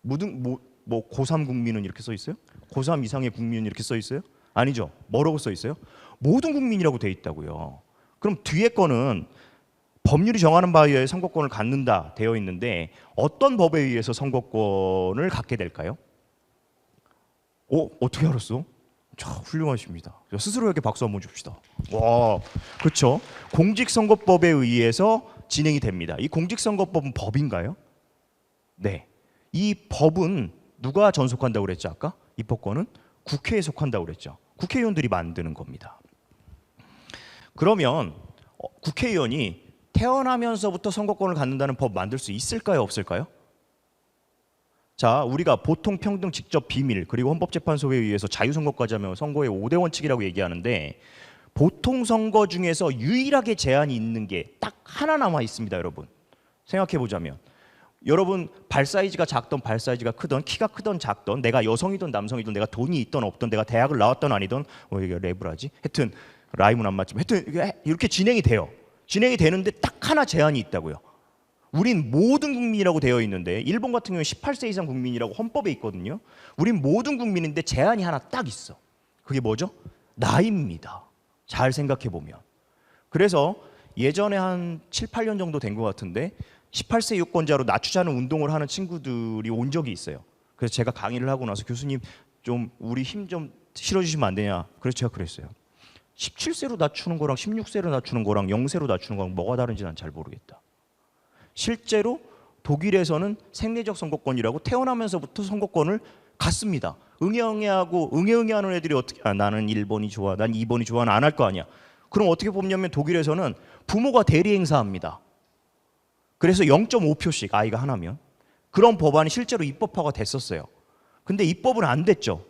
고3 국민은 이렇게 써 있어요? 고3 이상의 국민은 이렇게 써 있어요? 아니죠. 뭐라고 써 있어요? 모든 국민이라고 돼 있다고요. 그럼 뒤에 거는 법률이 정하는 바에 의해 선거권을 갖는다 되어 있는데 어떤 법에 의해서 선거권을 갖게 될까요? 어떻게 알았어? 자, 훌륭하십니다. 스스로에게 박수 한번 줍시다. 와, 그렇죠. 공직선거법에 의해서 진행이 됩니다. 이 공직선거법은 법인가요? 네. 이 법은 누가 전속한다고 그랬죠? 아까 입법권은 국회에 속한다고 그랬죠. 국회의원들이 만드는 겁니다. 그러면 국회의원이 태어나면서부터 선거권을 갖는다는 법 만들 수 있을까요? 없을까요? 자, 우리가 보통 평등 직접 비밀 그리고 헌법재판소에 의해서 자유선거까지 하면 선거의 5대 원칙이라고 얘기하는데 보통 선거 중에서 유일하게 제한이 있는 게 딱 하나 남아 있습니다, 여러분. 생각해 보자면 여러분 발 사이즈가 작던 발 사이즈가 크던 키가 크던 작던 내가 여성이든 남성이든 내가 돈이 있던 없던 내가 대학을 나왔던 아니던 이게 랩을 하지? 하여튼 라임은 안 맞지만 하여튼 이렇게 진행이 돼요. 진행이 되는데 딱 하나 제한이 있다고요. 우린 모든 국민이라고 되어 있는데 일본 같은 경우는 18세 이상 국민이라고 헌법에 있거든요. 우린 모든 국민인데 제한이 하나 딱 있어. 그게 뭐죠? 나이입니다. 잘 생각해 보면. 그래서 예전에 한 7, 8년 정도 된 것 같은데 18세 유권자로 낮추자는 운동을 하는 친구들이 온 적이 있어요. 그래서 제가 강의를 하고 나서 교수님 좀 우리 힘 좀 실어주시면 안 되냐? 그래서 제가 그랬어요. 17세로 낮추는 거랑 16세로 낮추는 거랑 0세로 낮추는 거랑 뭐가 다른지 난 잘 모르겠다. 실제로 독일에서는 생리적 선거권이라고 태어나면서부터 선거권을 갖습니다. 응애응애하는 애들이 어떻게 나는 1번이 좋아, 난 2번이 좋아는 안 할 거 아니야. 그럼 어떻게 뽑냐면 독일에서는 부모가 대리 행사합니다. 그래서 0.5표씩 아이가 하나면 그런 법안이 실제로 입법화가 됐었어요. 근데 입법은 안 됐죠.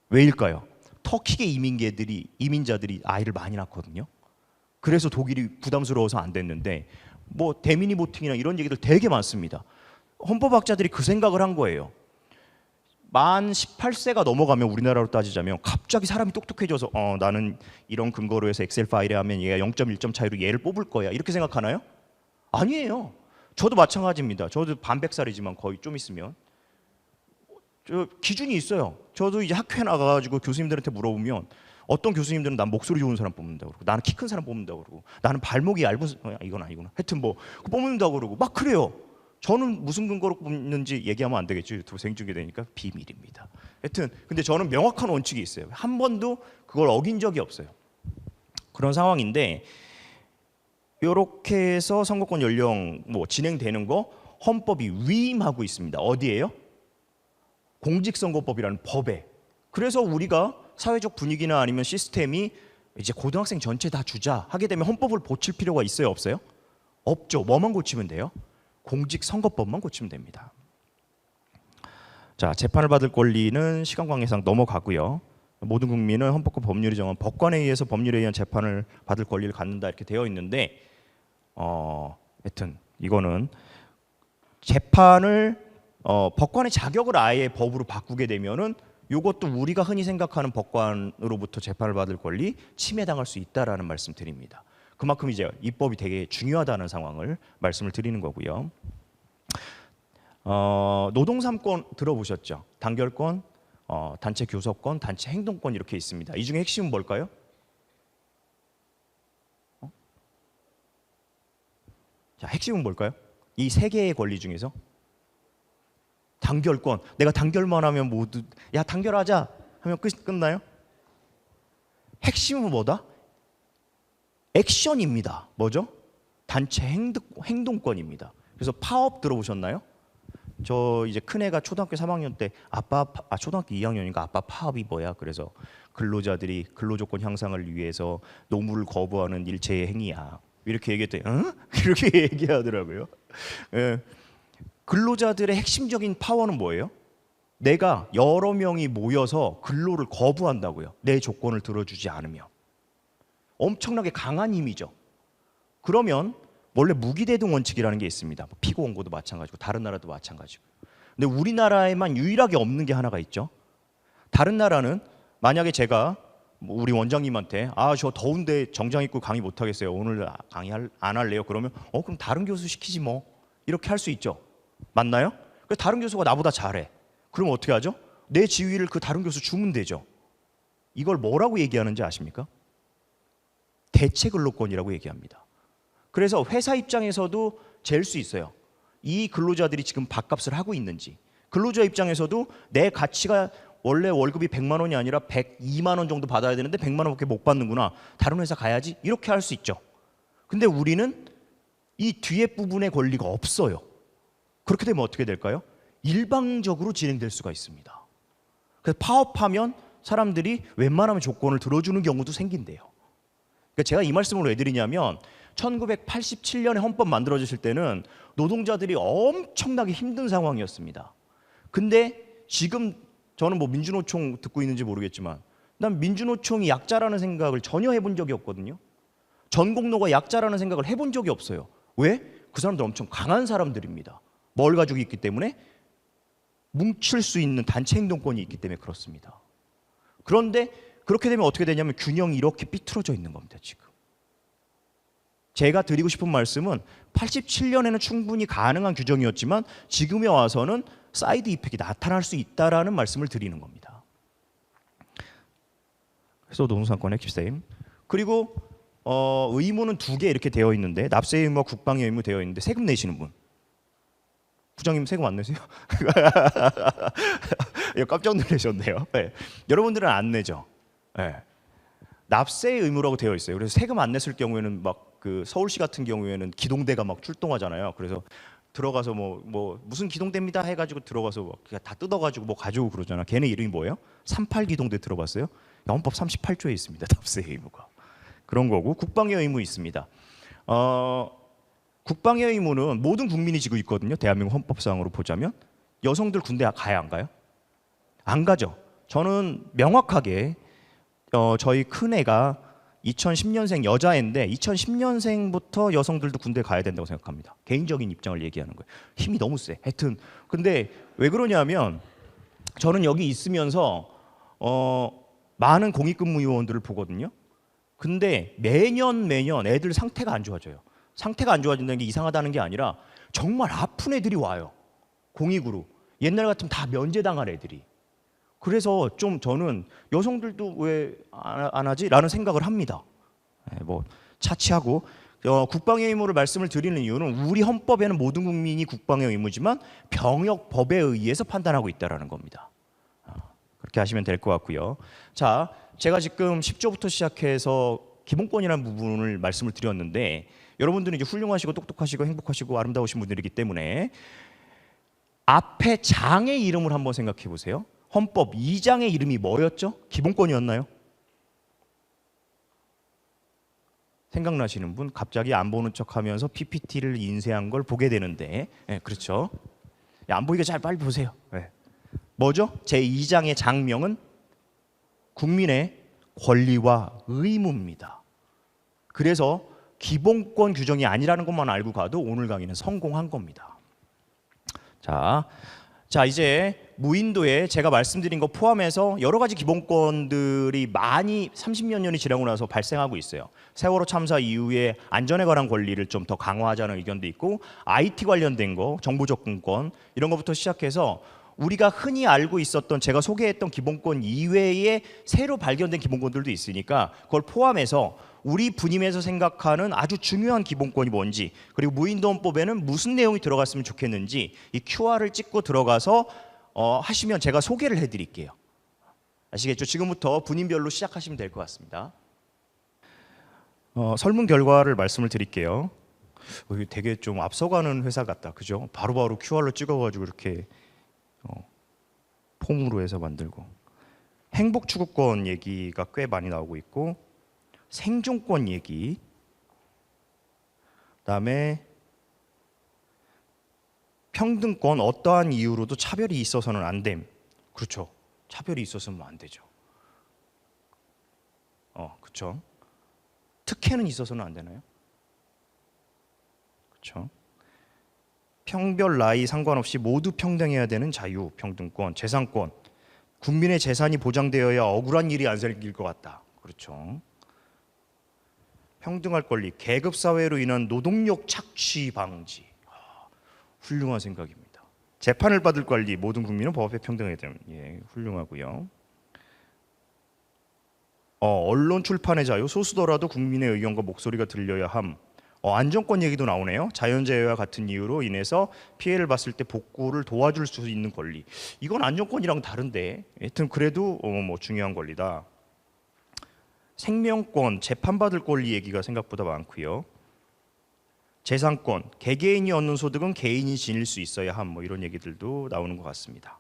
왜일까요? 터키계 이민자들이 아이를 많이 낳거든요. 그래서 독일이 부담스러워서 안 됐는데 뭐 대미니 보팅이나 이런 얘기들 되게 많습니다. 헌법학자들이 그 생각을 한 거예요. 만 18세가 넘어가면 우리나라로 따지자면 갑자기 사람이 똑똑해져서 나는 이런 근거로 해서 엑셀 파일에 하면 얘가 0.1점 차이로 얘를 뽑을 거야 이렇게 생각하나요? 아니에요. 저도 마찬가지입니다. 저도 반백살이지만 거의 좀 있으면 기준이 있어요. 저도 이제 학교에 나가가지고 교수님들한테 물어보면 어떤 교수님들은 난 목소리 좋은 사람 뽑는다고 그러고 나는 키 큰 사람 뽑는다고 그러고 나는 발목이 얇은 이건 아니구나. 하여튼 뭐 뽑는다고 그러고 막 그래요. 저는 무슨 근거로 뽑는지 얘기하면 안 되겠죠. 유튜브 생중계되니까 비밀입니다. 하여튼 근데 저는 명확한 원칙이 있어요. 한 번도 그걸 어긴 적이 없어요. 그런 상황인데 이렇게 해서 선거권 연령 진행되는 거 헌법이 위임하고 있습니다. 어디예요? 공직선거법이라는 법에. 그래서 우리가 사회적 분위기나 아니면 시스템이 이제 고등학생 전체 다 주자 하게 되면 헌법을 고칠 필요가 있어요, 없어요? 없죠. 뭐만 고치면 돼요? 공직선거법만 고치면 됩니다. 자, 재판을 받을 권리는 시간 관계상 넘어가고요. 모든 국민은 헌법과 법률이 정한 법관에 의해서 법률에 의한 재판을 받을 권리를 갖는다 이렇게 되어 있는데 하여튼 이거는 재판을 법관의 자격을 아예 법으로 바꾸게 되면은 이것도 우리가 흔히 생각하는 법관으로부터 재판을 받을 권리 침해당할 수 있다라는 말씀 드립니다. 그만큼 이제 입법이 되게 중요하다는 상황을 말씀을 드리는 거고요. 노동 3권 들어보셨죠? 단결권, 단체 교섭권, 단체 행동권 이렇게 있습니다. 이 중에 핵심은 뭘까요? 자, 핵심은 뭘까요? 이 세 개의 권리 중에서 단결권. 내가 단결만 하면 모두 야 단결하자 하면 끝나요? 핵심은 뭐다? 액션입니다. 뭐죠? 단체 행동권입니다. 그래서 파업 들어보셨나요? 저 이제 큰애가 초등학교 3학년 때 초등학교 2학년인가 아빠 파업이 뭐야? 그래서 근로자들이 근로조건 향상을 위해서 노무를 거부하는 일체의 행위야. 이렇게 얘기했더니 응? 이렇게 얘기하더라고요. 예. 근로자들의 핵심적인 파워는 뭐예요? 내가 여러 명이 모여서 근로를 거부한다고요. 내 조건을 들어주지 않으면. 엄청나게 강한 힘이죠. 그러면 원래 무기대등 원칙이라는 게 있습니다. 피고 원고도 마찬가지고 다른 나라도 마찬가지고. 근데 우리나라에만 유일하게 없는 게 하나가 있죠. 다른 나라는 만약에 제가 우리 원장님한테 저 더운데 정장 입고 강의 못 하겠어요. 오늘 강의 안 할래요. 그러면 그럼 다른 교수 시키지 뭐. 이렇게 할 수 있죠. 맞나요? 그래서 다른 교수가 나보다 잘해. 그럼 어떻게 하죠? 내 지위를 그 다른 교수 주면 되죠. 이걸 뭐라고 얘기하는지 아십니까? 대체 근로권이라고 얘기합니다. 그래서 회사 입장에서도 잴 수 있어요. 이 근로자들이 지금 밥값을 하고 있는지. 근로자 입장에서도 내 가치가 원래 월급이 100만 원이 아니라 102만 원 정도 받아야 되는데 100만 원밖에 못 받는구나. 다른 회사 가야지. 이렇게 할 수 있죠. 근데 우리는 이 뒤에 부분의 권리가 없어요. 그렇게 되면 어떻게 될까요? 일방적으로 진행될 수가 있습니다. 그래서 파업하면 사람들이 웬만하면 조건을 들어주는 경우도 생긴대요. 그러니까 제가 이 말씀을 왜 드리냐면 1987년에 헌법 만들어졌을 때는 노동자들이 엄청나게 힘든 상황이었습니다. 근데 지금 저는 뭐 민주노총 듣고 있는지 모르겠지만 난 민주노총이 약자라는 생각을 전혀 해본 적이 없거든요. 전공로가 약자라는 생각을 해본 적이 없어요. 왜? 그 사람들 엄청 강한 사람들입니다. 뭘 가지고 있기 때문에? 뭉칠 수 있는 단체 행동권이 있기 때문에 그렇습니다. 그런데 그렇게 되면 어떻게 되냐면 균형이 이렇게 삐뚤어져 있는 겁니다. 지금 제가 드리고 싶은 말씀은 87년에는 충분히 가능한 규정이었지만 지금에 와서는 사이드 이펙이 나타날 수 있다라는 말씀을 드리는 겁니다. 그래서 노동상권 핵심. 그리고 의무는 2개 이렇게 되어 있는데 납세 의무와 국방의 의무 되어 있는데 세금 내시는 분. 부장님 세금 안 내세요? 깜짝 놀라셨네요. 네. 여러분들은 안 내죠. 네. 납세 의무라고 되어 있어요. 그래서 세금 안 냈을 경우에는 막 그 서울시 같은 경우에는 기동대가 막 출동하잖아요. 그래서 들어가서 뭐 무슨 기동대입니다 해가지고 들어가서 막 그냥 다 뜯어가지고 뭐 가지고 그러잖아. 걔네 이름이 뭐예요? 38 기동대 들어봤어요? 헌법 38조에 있습니다. 납세 의무가. 그런 거고 국방의 의무 있습니다. 국방의 의무는 모든 국민이 지고 있거든요. 대한민국 헌법상으로 보자면 여성들 군대 가야 안 가요? 안 가죠. 저는 명확하게 저희 큰애가 2010년생 여자애인데 2010년생부터 여성들도 군대 가야 된다고 생각합니다. 개인적인 입장을 얘기하는 거예요. 힘이 너무 세. 하여튼 근데 왜 그러냐면 저는 여기 있으면서 많은 공익근무 요원들을 보거든요. 근데 매년 애들 상태가 안 좋아져요. 상태가 안 좋아진다는 게 이상하다는 게 아니라 정말 아픈 애들이 와요. 공익으로. 옛날 같으면 다 면제당할 애들이. 그래서 좀 저는 여성들도 왜 안 하지? 라는 생각을 합니다. 뭐 차치하고 국방의 의무를 말씀을 드리는 이유는 우리 헌법에는 모든 국민이 국방의 의무지만 병역법에 의해서 판단하고 있다는 겁니다. 그렇게 하시면 될 것 같고요. 자, 제가 지금 10조부터 시작해서 기본권이라는 부분을 말씀을 드렸는데 여러분들은 이제 훌륭하시고 똑똑하시고 행복하시고 아름다우신 분들이기 때문에 앞에 장의 이름을 한번 생각해 보세요. 헌법 2장의 이름이 뭐였죠? 기본권이었나요? 생각나시는 분? 갑자기 안 보는 척하면서 PPT를 인쇄한 걸 보게 되는데, 그렇죠? 안 보이게 잘 빨리 보세요. 뭐죠? 제 2장의 장명은 국민의 권리와 의무입니다. 그래서 기본권 규정이 아니라는 것만 알고 가도 오늘 강의는 성공한 겁니다. 자 이제 무인도에 제가 말씀드린 거 포함해서 여러 가지 기본권들이 많이 30몇 년이 지나고 나서 발생하고 있어요. 세월호 참사 이후에 안전에 관한 권리를 좀 더 강화하자는 의견도 있고 IT 관련된 거, 정보 접근권 이런 것부터 시작해서 우리가 흔히 알고 있었던 제가 소개했던 기본권 이외에 새로 발견된 기본권들도 있으니까 그걸 포함해서 우리 분임에서 생각하는 아주 중요한 기본권이 뭔지 그리고 무인도헌법에는 무슨 내용이 들어갔으면 좋겠는지 이 QR을 찍고 들어가서 하시면 제가 소개를 해드릴게요. 아시겠죠? 지금부터 분임별로 시작하시면 될 것 같습니다. 설문 결과를 말씀을 드릴게요. 이게 되게 좀 앞서가는 회사 같다, 그죠? 바로바로 QR로 찍어가지고 이렇게 폼으로 해서 만들고. 행복 추구권 얘기가 꽤 많이 나오고 있고, 생존권 얘기, 그다음에 평등권, 어떠한 이유로도 차별이 있어서는 안 됨. 그렇죠. 차별이 있어서는 안 되죠. 그렇죠. 특혜는 있어서는 안 되나요? 그렇죠. 평별 나이 상관없이 모두 평등해야 되는 자유, 평등권, 재산권. 국민의 재산이 보장되어야 억울한 일이 안 생길 것 같다. 그렇죠. 평등할 권리, 계급 사회로 인한 노동력 착취 방지. 훌륭한 생각입니다. 재판을 받을 권리, 모든 국민은 법 앞에 평등해야 되는. 예, 훌륭하고요. 언론 출판의 자유, 소수더라도 국민의 의견과 목소리가 들려야 함. 안전권 얘기도 나오네요. 자연재해와 같은 이유로 인해서 피해를 봤을 때 복구를 도와줄 수 있는 권리. 이건 안전권이랑 다른데, 하여튼 그래도 뭐 중요한 권리다. 생명권, 재판받을 권리 얘기가 생각보다 많고요. 재산권, 개개인이 얻는 소득은 개인이 지닐 수 있어야 함. 뭐 이런 얘기들도 나오는 것 같습니다.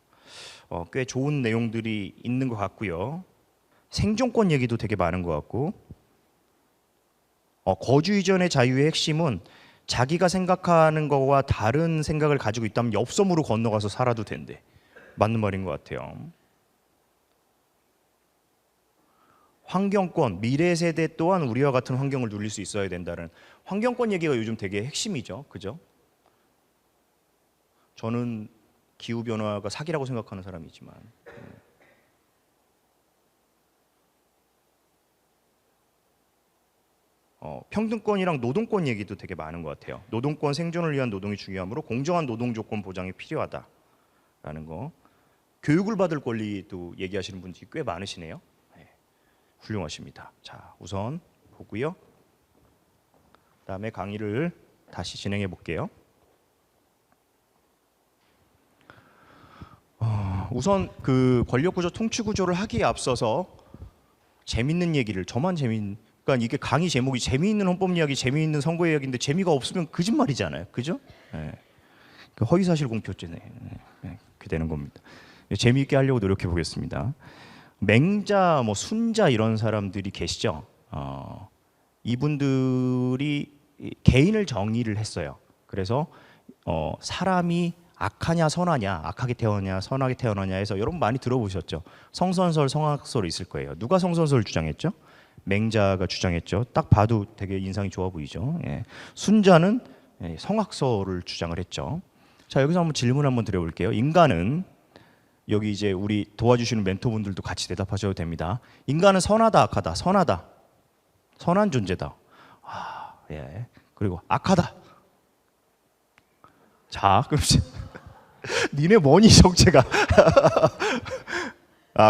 꽤 좋은 내용들이 있는 것 같고요. 생존권 얘기도 되게 많은 것 같고, 거주 이전의 자유의 핵심은 자기가 생각하는 것과 다른 생각을 가지고 있다면 옆섬으로 건너가서 살아도 된대. 맞는 말인 것 같아요. 환경권, 미래 세대 또한 우리와 같은 환경을 누릴 수 있어야 된다는 환경권 얘기가 요즘 되게 핵심이죠. 그죠? 저는 기후변화가 사기라고 생각하는 사람이지만 평등권이랑 노동권 얘기도 되게 많은 것 같아요. 노동권 생존을 위한 노동이 중요하므로 공정한 노동 조건 보장이 필요하다라는 거. 교육을 받을 권리도 얘기하시는 분들이 꽤 많으시네요. 훌륭하십니다. 자, 우선 보고요. 그다음에 강의를 다시 진행해 볼게요. 우선 그 권력구조 통치구조를 하기에 앞서서 재밌는 얘기를 그러니까 이게 강의 제목이 재미있는 헌법 이야기, 재미있는 선거 이야기인데 재미가 없으면 거짓말이잖아요, 그죠? 네. 그 허위사실 공표죄네. 네. 그렇게 되는 겁니다. 재미있게 하려고 노력해 보겠습니다. 맹자, 뭐 순자 이런 사람들이 계시죠. 이분들이 개인을 정의를 했어요. 그래서 사람이 악하냐 선하냐, 악하게 태어나냐 선하게 태어나냐 해서 여러분 많이 들어보셨죠. 성선설, 성악설 있을 거예요. 누가 성선설 주장했죠? 맹자가 주장했죠. 딱 봐도 되게 인상이 좋아 보이죠. 예. 순자는 성악설을 주장을 했죠. 자, 여기서 한번 질문 한번 드려볼게요. 인간은, 여기 이제 우리 도와주시는 멘토분들도 같이 대답하셔도 됩니다. 인간은 선하다, 악하다? 선하다. 선한 존재다. 예. 그리고 악하다. 자, 그럼 니네 뭐니 정체가?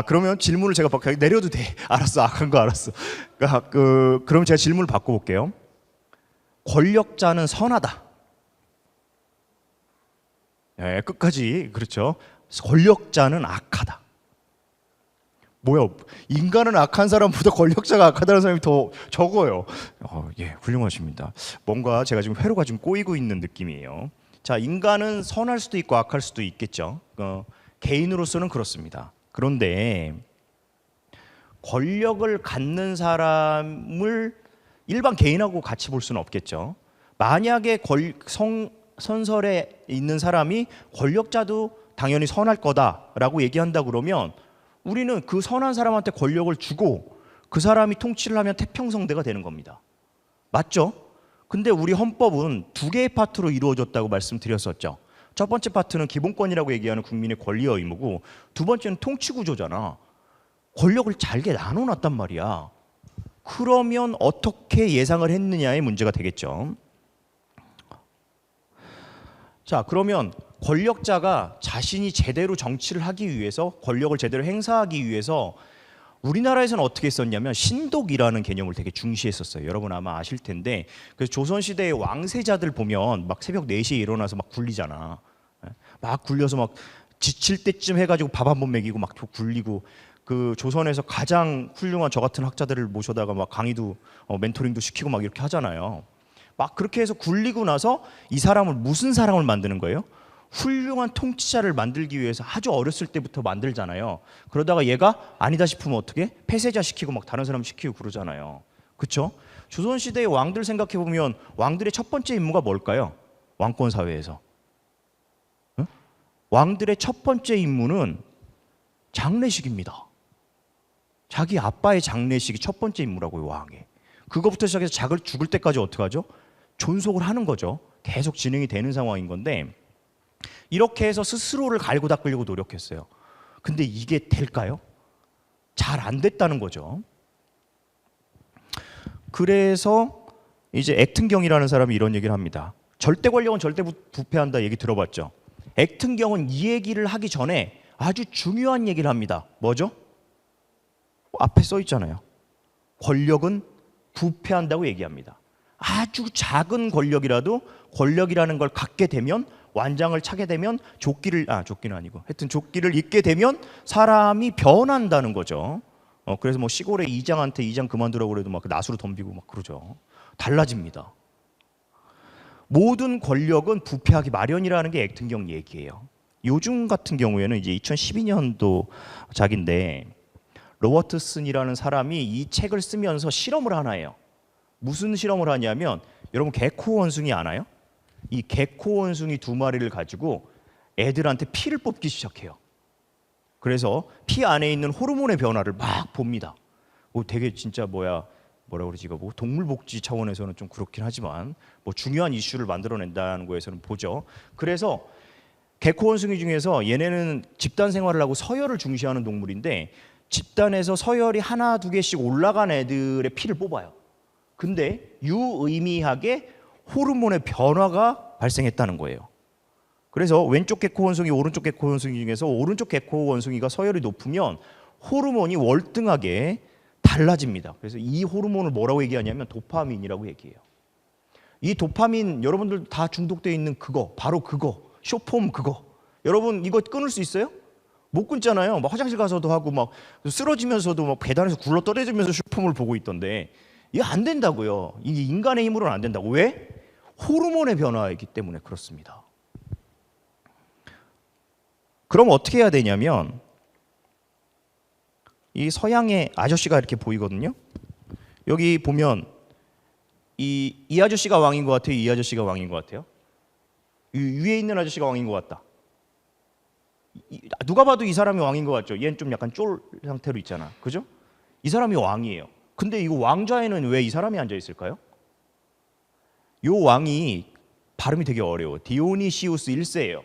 그러면 질문을 제가 내려도 돼. 알았어, 악한 거 알았어. 그럼 제가 질문을 바꿔볼게요. 권력자는 선하다. 예, 끝까지 그렇죠. 권력자는 악하다. 뭐야? 인간은 악한 사람보다 권력자가 악하다는 사람이 더 적어요. 예, 훌륭하십니다. 뭔가 제가 지금 회로가 좀 꼬이고 있는 느낌이에요. 자, 인간은 선할 수도 있고 악할 수도 있겠죠. 개인으로서는 그렇습니다. 그런데 권력을 갖는 사람을 일반 개인하고 같이 볼 수는 없겠죠. 만약에 선설에 있는 사람이 권력자도 당연히 선할 거다라고 얘기한다 그러면 우리는 그 선한 사람한테 권력을 주고 그 사람이 통치를 하면 태평성대가 되는 겁니다. 맞죠? 근데 우리 헌법은 두 개의 파트로 이루어졌다고 말씀드렸었죠. 첫 번째 파트는 기본권이라고 얘기하는 국민의 권리와 의무고, 두 번째는 통치구조잖아. 권력을 잘게 나눠놨단 말이야. 그러면 어떻게 예상을 했느냐의 문제가 되겠죠. 자, 그러면 권력자가 자신이 제대로 정치를 하기 위해서, 권력을 제대로 행사하기 위해서 우리나라에서는 어떻게 했었냐면 신독이라는 개념을 되게 중시했었어요. 여러분 아마 아실 텐데, 그래서 조선시대의 왕세자들 보면 막 새벽 4시에 일어나서 막 굴리잖아. 막 굴려서 막 지칠 때쯤 해가지고 밥 한 번 먹이고 막 굴리고, 그 조선에서 가장 훌륭한 저 같은 학자들을 모셔다가 막 강의도 멘토링도 시키고 막 이렇게 하잖아요. 막 그렇게 해서 굴리고 나서 이 사람을 무슨 사람을 만드는 거예요? 훌륭한 통치자를 만들기 위해서 아주 어렸을 때부터 만들잖아요. 그러다가 얘가 아니다 싶으면 어떻게? 폐쇄자 시키고 막 다른 사람 시키고 그러잖아요. 그렇죠? 조선시대의 왕들 생각해 보면 왕들의 첫 번째 임무가 뭘까요? 왕권 사회에서 왕들의 첫 번째 임무는 장례식입니다. 자기 아빠의 장례식이 첫 번째 임무라고요, 왕의. 그거부터 시작해서 자기를 죽을 때까지 어떻게 하죠? 존속을 하는 거죠. 계속 진행이 되는 상황인 건데 이렇게 해서 스스로를 갈고 닦으려고 노력했어요. 근데 이게 될까요? 잘 안 됐다는 거죠. 그래서 이제 액튼경이라는 사람이 이런 얘기를 합니다. 절대 권력은 절대 부패한다 얘기 들어봤죠? 액튼경은 이 얘기를 하기 전에 아주 중요한 얘기를 합니다. 뭐죠? 앞에 써 있잖아요. 권력은 부패한다고 얘기합니다. 아주 작은 권력이라도 권력이라는 걸 갖게 되면 완장을 차게 되면 조끼는 아니고 하여튼 조끼를 입게 되면 사람이 변한다는 거죠. 그래서 뭐 시골의 이장한테 이장 그만두라고 그래도 막 낫으로 덤비고 막 그러죠. 달라집니다. 모든 권력은 부패하기 마련이라는 게 액튼경 얘기예요. 요즘 같은 경우에는 이제 2012년도 작인데 로버트슨이라는 사람이 이 책을 쓰면서 실험을 하나 해요. 무슨 실험을 하냐면 여러분 개코 원숭이 아나요? 이 개코 원숭이 2마리를 가지고 애들한테 피를 뽑기 시작해요. 그래서 피 안에 있는 호르몬의 변화를 막 봅니다. 되게 진짜 뭐라 그러지 이거 뭐 동물복지 차원에서는 좀 그렇긴 하지만 뭐 중요한 이슈를 만들어낸다는 거에서는 보죠. 그래서 개코 원숭이 중에서 얘네는 집단 생활을 하고 서열을 중시하는 동물인데 집단에서 서열이 하나 두 개씩 올라간 애들의 피를 뽑아요. 근데 유의미하게 호르몬의 변화가 발생했다는 거예요. 그래서 왼쪽 개코 원숭이, 오른쪽 개코 원숭이 중에서 오른쪽 개코 원숭이가 서열이 높으면 호르몬이 월등하게 달라집니다. 그래서 이 호르몬을 뭐라고 얘기하냐면 도파민이라고 얘기해요. 이 도파민 여러분들 다 중독되어 있는 그거, 바로 그거, 쇼폼 그거. 여러분 이거 끊을 수 있어요? 못 끊잖아요. 막 화장실 가서도 하고 막 쓰러지면서도 막 계단에서 굴러 떨어지면서 쇼폼을 보고 있던데 이게 안 된다고요. 이게 인간의 힘으로는 안 된다고. 왜? 호르몬의 변화이기 때문에 그렇습니다. 그럼 어떻게 해야 되냐면 이 서양의 아저씨가 이렇게 보이거든요. 여기 보면 이 아저씨가 왕인 것 같아요? 이 아저씨가 왕인 것 같아요? 위에 있는 아저씨가 왕인 것 같다. 누가 봐도 이 사람이 왕인 것 같죠? 얘는 좀 약간 쫄 상태로 있잖아. 그죠? 이 사람이 왕이에요. 근데 이거 왕좌에는 왜 이 사람이 앉아 있을까요? 요 왕이 발음이 되게 어려워. 디오니시우스 1세예요.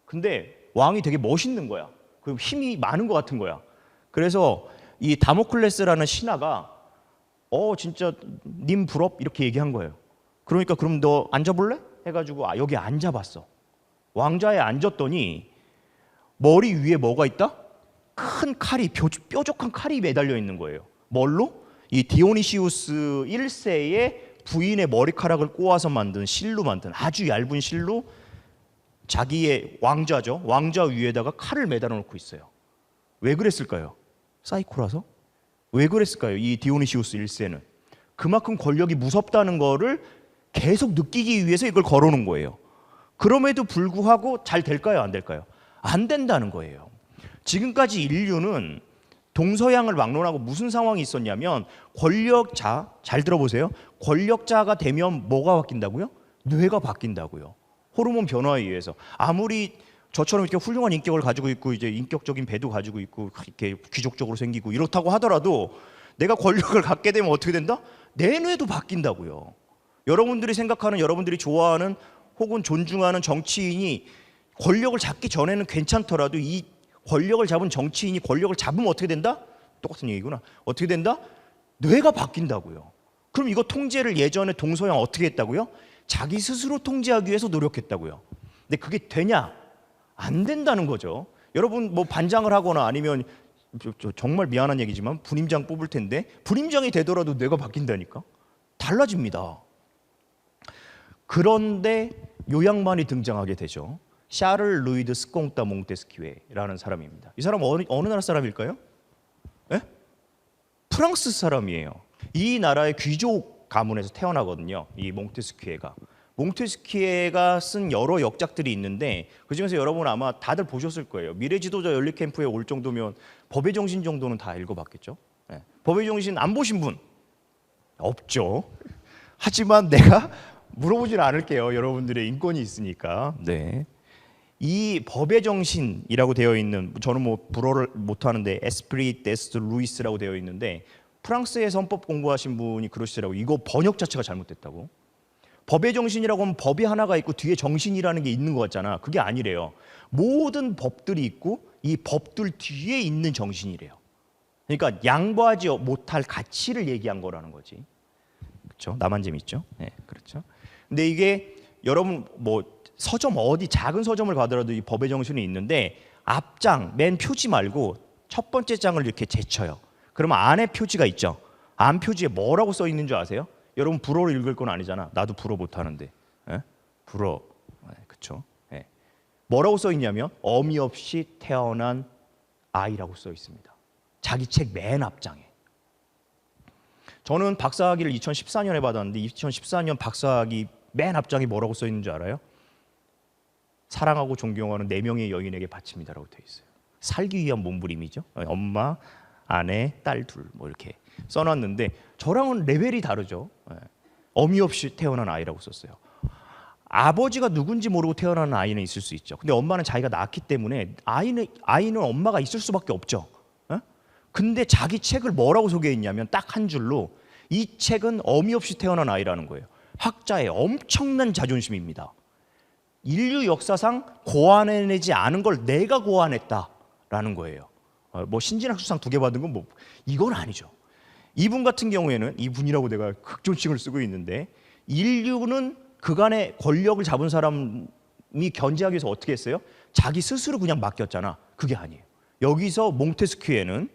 근데 왕이 되게 멋있는 거야. 그 힘이 많은 것 같은 거야. 그래서 이 다모클레스라는 신하가 진짜 님 부럽 이렇게 얘기한 거예요. 그러니까 그럼 너 앉아볼래? 해가지고 여기 앉아봤어. 왕좌에 앉았더니 머리 위에 뭐가 있다? 큰 칼이 뾰족한 칼이 매달려 있는 거예요. 뭘로? 이 디오니시우스 1세의 부인의 머리카락을 꼬아서 만든 실로 만든 아주 얇은 실로 자기의 왕좌죠. 왕좌 위에다가 칼을 매달아 놓고 있어요. 왜 그랬을까요? 사이코라서? 왜 그랬을까요? 이 디오니시우스 1세는 그만큼 권력이 무섭다는 거를 계속 느끼기 위해서 이걸 걸어놓은 거예요. 그럼에도 불구하고 잘 될까요? 안 될까요? 안 된다는 거예요. 지금까지 인류는 동서양을 막론하고 무슨 상황이 있었냐면 권력자, 잘 들어보세요. 권력자가 되면 뭐가 바뀐다고요? 뇌가 바뀐다고요. 호르몬 변화에 의해서. 아무리 저처럼 이렇게 훌륭한 인격을 가지고 있고 이제 인격적인 배도 가지고 있고 이렇게 귀족적으로 생기고 이렇다고 하더라도 내가 권력을 갖게 되면 어떻게 된다? 내 뇌도 바뀐다고요. 여러분들이 생각하는, 여러분들이 좋아하는 혹은 존중하는 정치인이 권력을 잡기 전에는 괜찮더라도 이 권력을 잡은 정치인이 권력을 잡으면 어떻게 된다? 똑같은 얘기구나. 어떻게 된다? 뇌가 바뀐다고요. 그럼 이거 통제를 예전에 동서양 어떻게 했다고요? 자기 스스로 통제하기 위해서 노력했다고요. 근데 그게 되냐? 안 된다는 거죠. 여러분 뭐 반장을 하거나 아니면 정말 미안한 얘기지만 분임장 뽑을 텐데 분임장이 되더라도 뇌가 바뀐다니까? 달라집니다. 그런데 요 양반이 등장하게 되죠. 샤를 루이드 스콩따 몽테스키웨라는 사람입니다. 이 사람 어느 나라 사람일까요? 에? 프랑스 사람이에요. 이 나라의 귀족 가문에서 태어나거든요. 이 몽테스키에가. 몽테스키에가 쓴 여러 역작들이 있는데 그중에서 여러분 아마 다들 보셨을 거예요. 미래 지도자 연리 캠프에 올 정도면 법의 정신 정도는 다 읽어봤겠죠. 네. 법의 정신 안 보신 분 없죠. 하지만 내가 물어보진 않을게요. 여러분들의 인권이 있으니까. 네. 이 법의 정신이라고 되어 있는, 저는 뭐 불어를 못하는데 에스프리 데스 루이스라고 되어 있는데 프랑스에서 헌법 공부하신 분이 그러시더라고요. 이거 번역 자체가 잘못됐다고. 법의 정신이라고 하면 법이 하나가 있고 뒤에 정신이라는 게 있는 것 같잖아. 그게 아니래요. 모든 법들이 있고 이 법들 뒤에 있는 정신이래요. 그러니까 양보하지 못할 가치를 얘기한 거라는 거지. 그렇죠? 나만 재밌죠? 네, 그렇죠. 근데 이게 여러분 뭐 서점 어디 작은 서점을 가더라도 이 법의 정신이 있는데 앞장 맨 표지 말고 첫 번째 장을 이렇게 제쳐요. 그러면 안에 표지가 있죠. 안 표지에 뭐라고 써 있는 줄 아세요? 여러분 불어를 읽을 건 아니잖아. 나도 불어 못하는데. 예? 불어. 그렇죠? 예. 뭐라고 써 있냐면 어미 없이 태어난 아이라고 써 있습니다. 자기 책 맨 앞장에. 저는 박사학위를 2014년에 받았는데 2014년 박사학위 맨 앞장에 뭐라고 써 있는 줄 알아요? 사랑하고 존경하는 4명의 여인에게 바칩니다라고 되어 있어요. 살기 위한 몸부림이죠. 엄마, 아내, 딸 둘 뭐 이렇게 써놨는데 저랑은 레벨이 다르죠. 어미 없이 태어난 아이라고 썼어요. 아버지가 누군지 모르고 태어난 아이는 있을 수 있죠. 근데 엄마는 자기가 낳았기 때문에 아이는 엄마가 있을 수밖에 없죠. 근데 자기 책을 뭐라고 소개했냐면 딱 한 줄로 이 책은 어미 없이 태어난 아이라는 거예요. 학자의 엄청난 자존심입니다. 인류 역사상 고안해내지 않은 걸 내가 고안했다라는 거예요. 뭐 신진학수상 2개 받은 건 뭐 이건 아니죠. 이분 같은 경우에는 이분이라고 내가 극존칭을 쓰고 있는데 인류는 그간의 권력을 잡은 사람이 견제하기 위해서 어떻게 했어요? 자기 스스로 그냥 맡겼잖아. 그게 아니에요. 여기서 몽테스키에는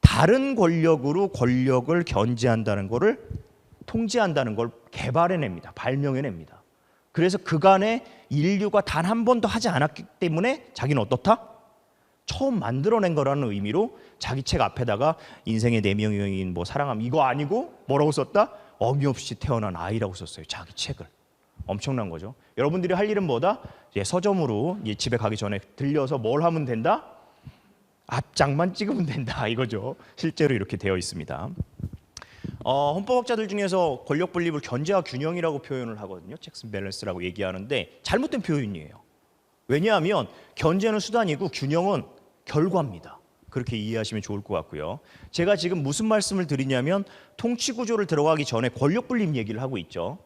다른 권력으로 권력을 견제한다는 거를 통제한다는 걸 개발해냅니다. 발명해냅니다. 그래서 그간의 인류가 단 한 번도 하지 않았기 때문에 자기는 어떻다? 처음 만들어낸 거라는 의미로 자기 책 앞에다가 인생의 4명의 여인 뭐 사랑함 이거 아니고 뭐라고 썼다? 어미 없이 태어난 아이라고 썼어요. 자기 책을. 엄청난 거죠. 여러분들이 할 일은 뭐다? 서점으로 집에 가기 전에 들려서 뭘 하면 된다? 앞장만 찍으면 된다 이거죠. 실제로 이렇게 되어 있습니다. 헌법학자들 중에서 권력 분립을 견제와 균형이라고 표현을 하거든요. 체크스 앤 밸런스라고 얘기하는데 잘못된 표현이에요. 왜냐하면 견제는 수단이고 균형은 결과입니다. 그렇게 이해하시면 좋을 것 같고요. 제가 지금 무슨 말씀을 드리냐면 통치구조를 들어가기 전에 권력 분립 얘기를 하고 있죠.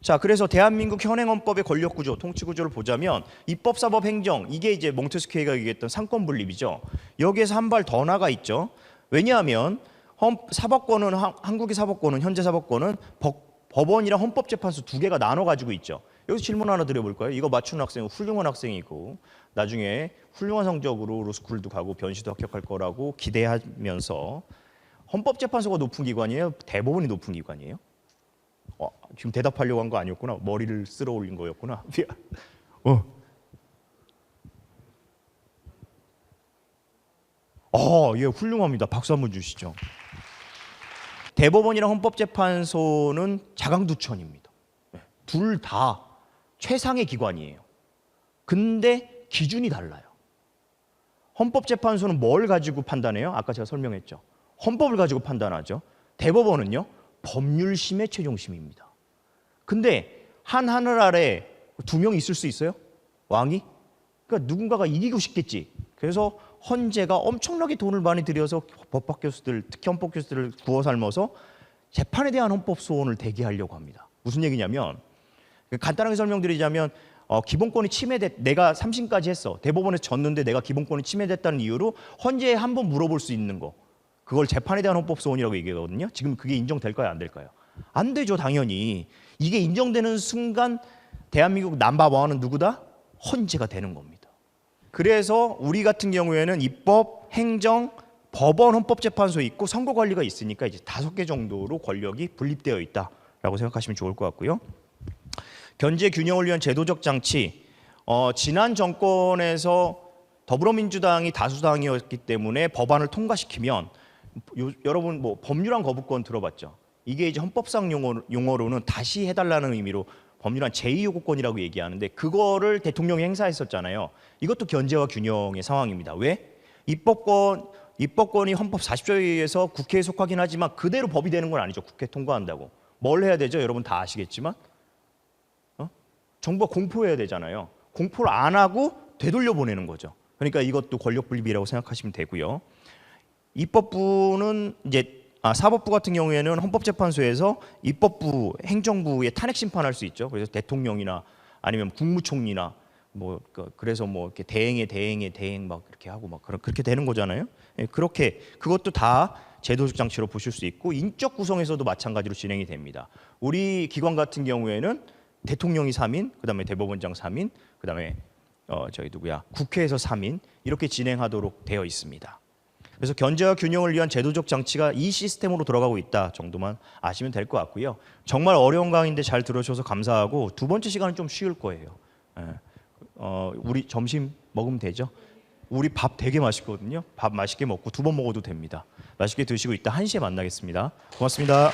자, 그래서 대한민국 현행헌법의 권력구조, 통치구조를 보자면 입법, 사법, 행정 이게 이제 몽테스키에가 얘기했던 상권 분립이죠. 여기에서 한 발 더 나가 있죠. 왜냐하면 사법권은 한국의 사법권은 현재 사법권은 법원이랑 헌법재판소 2개가 나눠 가지고 있죠. 여기서 질문 하나 드려볼까요? 이거 맞추는 학생은 훌륭한 학생이고 나중에 훌륭한 성적으로 로스쿨도 가고 변시도 합격할 거라고 기대하면서 헌법재판소가 높은 기관이에요? 대법원이 높은 기관이에요? 지금 대답하려고 한 거 아니었구나. 머리를 쓸어 올린 거였구나. 예, 훌륭합니다. 박수 한번 주시죠. 대법원이랑 헌법재판소는 자강두천입니다. 둘 다 최상의 기관이에요. 근데 기준이 달라요. 헌법재판소는 뭘 가지고 판단해요? 아까 제가 설명했죠. 헌법을 가지고 판단하죠. 대법원은요. 법률심의 최종심입니다. 근데 한 하늘 아래 2명 있을 수 있어요? 왕이? 그러니까 누군가가 이기고 싶겠지. 그래서 헌재가 엄청나게 돈을 많이 들여서 법학 교수들, 특히 헌법 교수들을 구워 삶아서 재판에 대한 헌법 소원을 대기하려고 합니다. 무슨 얘기냐면 간단하게 설명드리자면 기본권이 내가 3심까지 했어. 대법원에서 졌는데 내가 기본권이 침해됐다는 이유로 헌재에 한번 물어볼 수 있는 거. 그걸 재판에 대한 헌법 소원이라고 얘기하거든요. 지금 그게 인정될까요? 안 될까요? 안 되죠, 당연히. 이게 인정되는 순간 대한민국 넘버원은 누구다? 헌재가 되는 겁니다. 그래서 우리 같은 경우에는 입법, 행정, 법원, 헌법재판소 있고 선거관리가 있으니까 이제 5개 정도로 권력이 분립되어 있다라고 생각하시면 좋을 것 같고요. 견제 균형을 위한 제도적 장치. 지난 정권에서 더불어민주당이 다수당이었기 때문에 법안을 통과시키면 여러분 뭐 법률안 거부권 들어봤죠? 이게 이제 헌법상 용어로는 다시 해달라는 의미로 법률안 제2요구권이라고 얘기하는데 그거를 대통령이 행사했었잖아요. 이것도 견제와 균형의 상황입니다. 왜? 입법권이 헌법 40조에 의해서 국회에 속하긴 하지만 그대로 법이 되는 건 아니죠. 국회 통과한다고. 뭘 해야 되죠? 여러분 다 아시겠지만 정부가 공포해야 되잖아요. 공포를 안 하고 되돌려 보내는 거죠. 그러니까 이것도 권력 분립이라고 생각하시면 되고요. 입법부는 이제 사법부 같은 경우에는 헌법재판소에서 입법부, 행정부에 탄핵 심판할 수 있죠. 그래서 대통령이나 아니면 국무총리나 그래서 이렇게 대행 막 이렇게 하고 막 그렇게 되는 거잖아요. 예, 그렇게 그것도 다 제도적 장치로 보실 수 있고 인적 구성에서도 마찬가지로 진행이 됩니다. 우리 기관 같은 경우에는 대통령이 3인, 그다음에 대법원장 3인, 그다음에 국회에서 3인 이렇게 진행하도록 되어 있습니다. 그래서 견제와 균형을 위한 제도적 장치가 이 시스템으로 돌아가고 있다 정도만 아시면 될 것 같고요. 정말 어려운 강의인데 잘 들어주셔서 감사하고 두 번째 시간은 좀 쉬울 거예요. 예. 우리 점심 먹으면 되죠? 우리 밥 되게 맛있거든요. 밥 맛있게 먹고 2번 먹어도 됩니다. 맛있게 드시고 이따 1시에 만나겠습니다. 고맙습니다.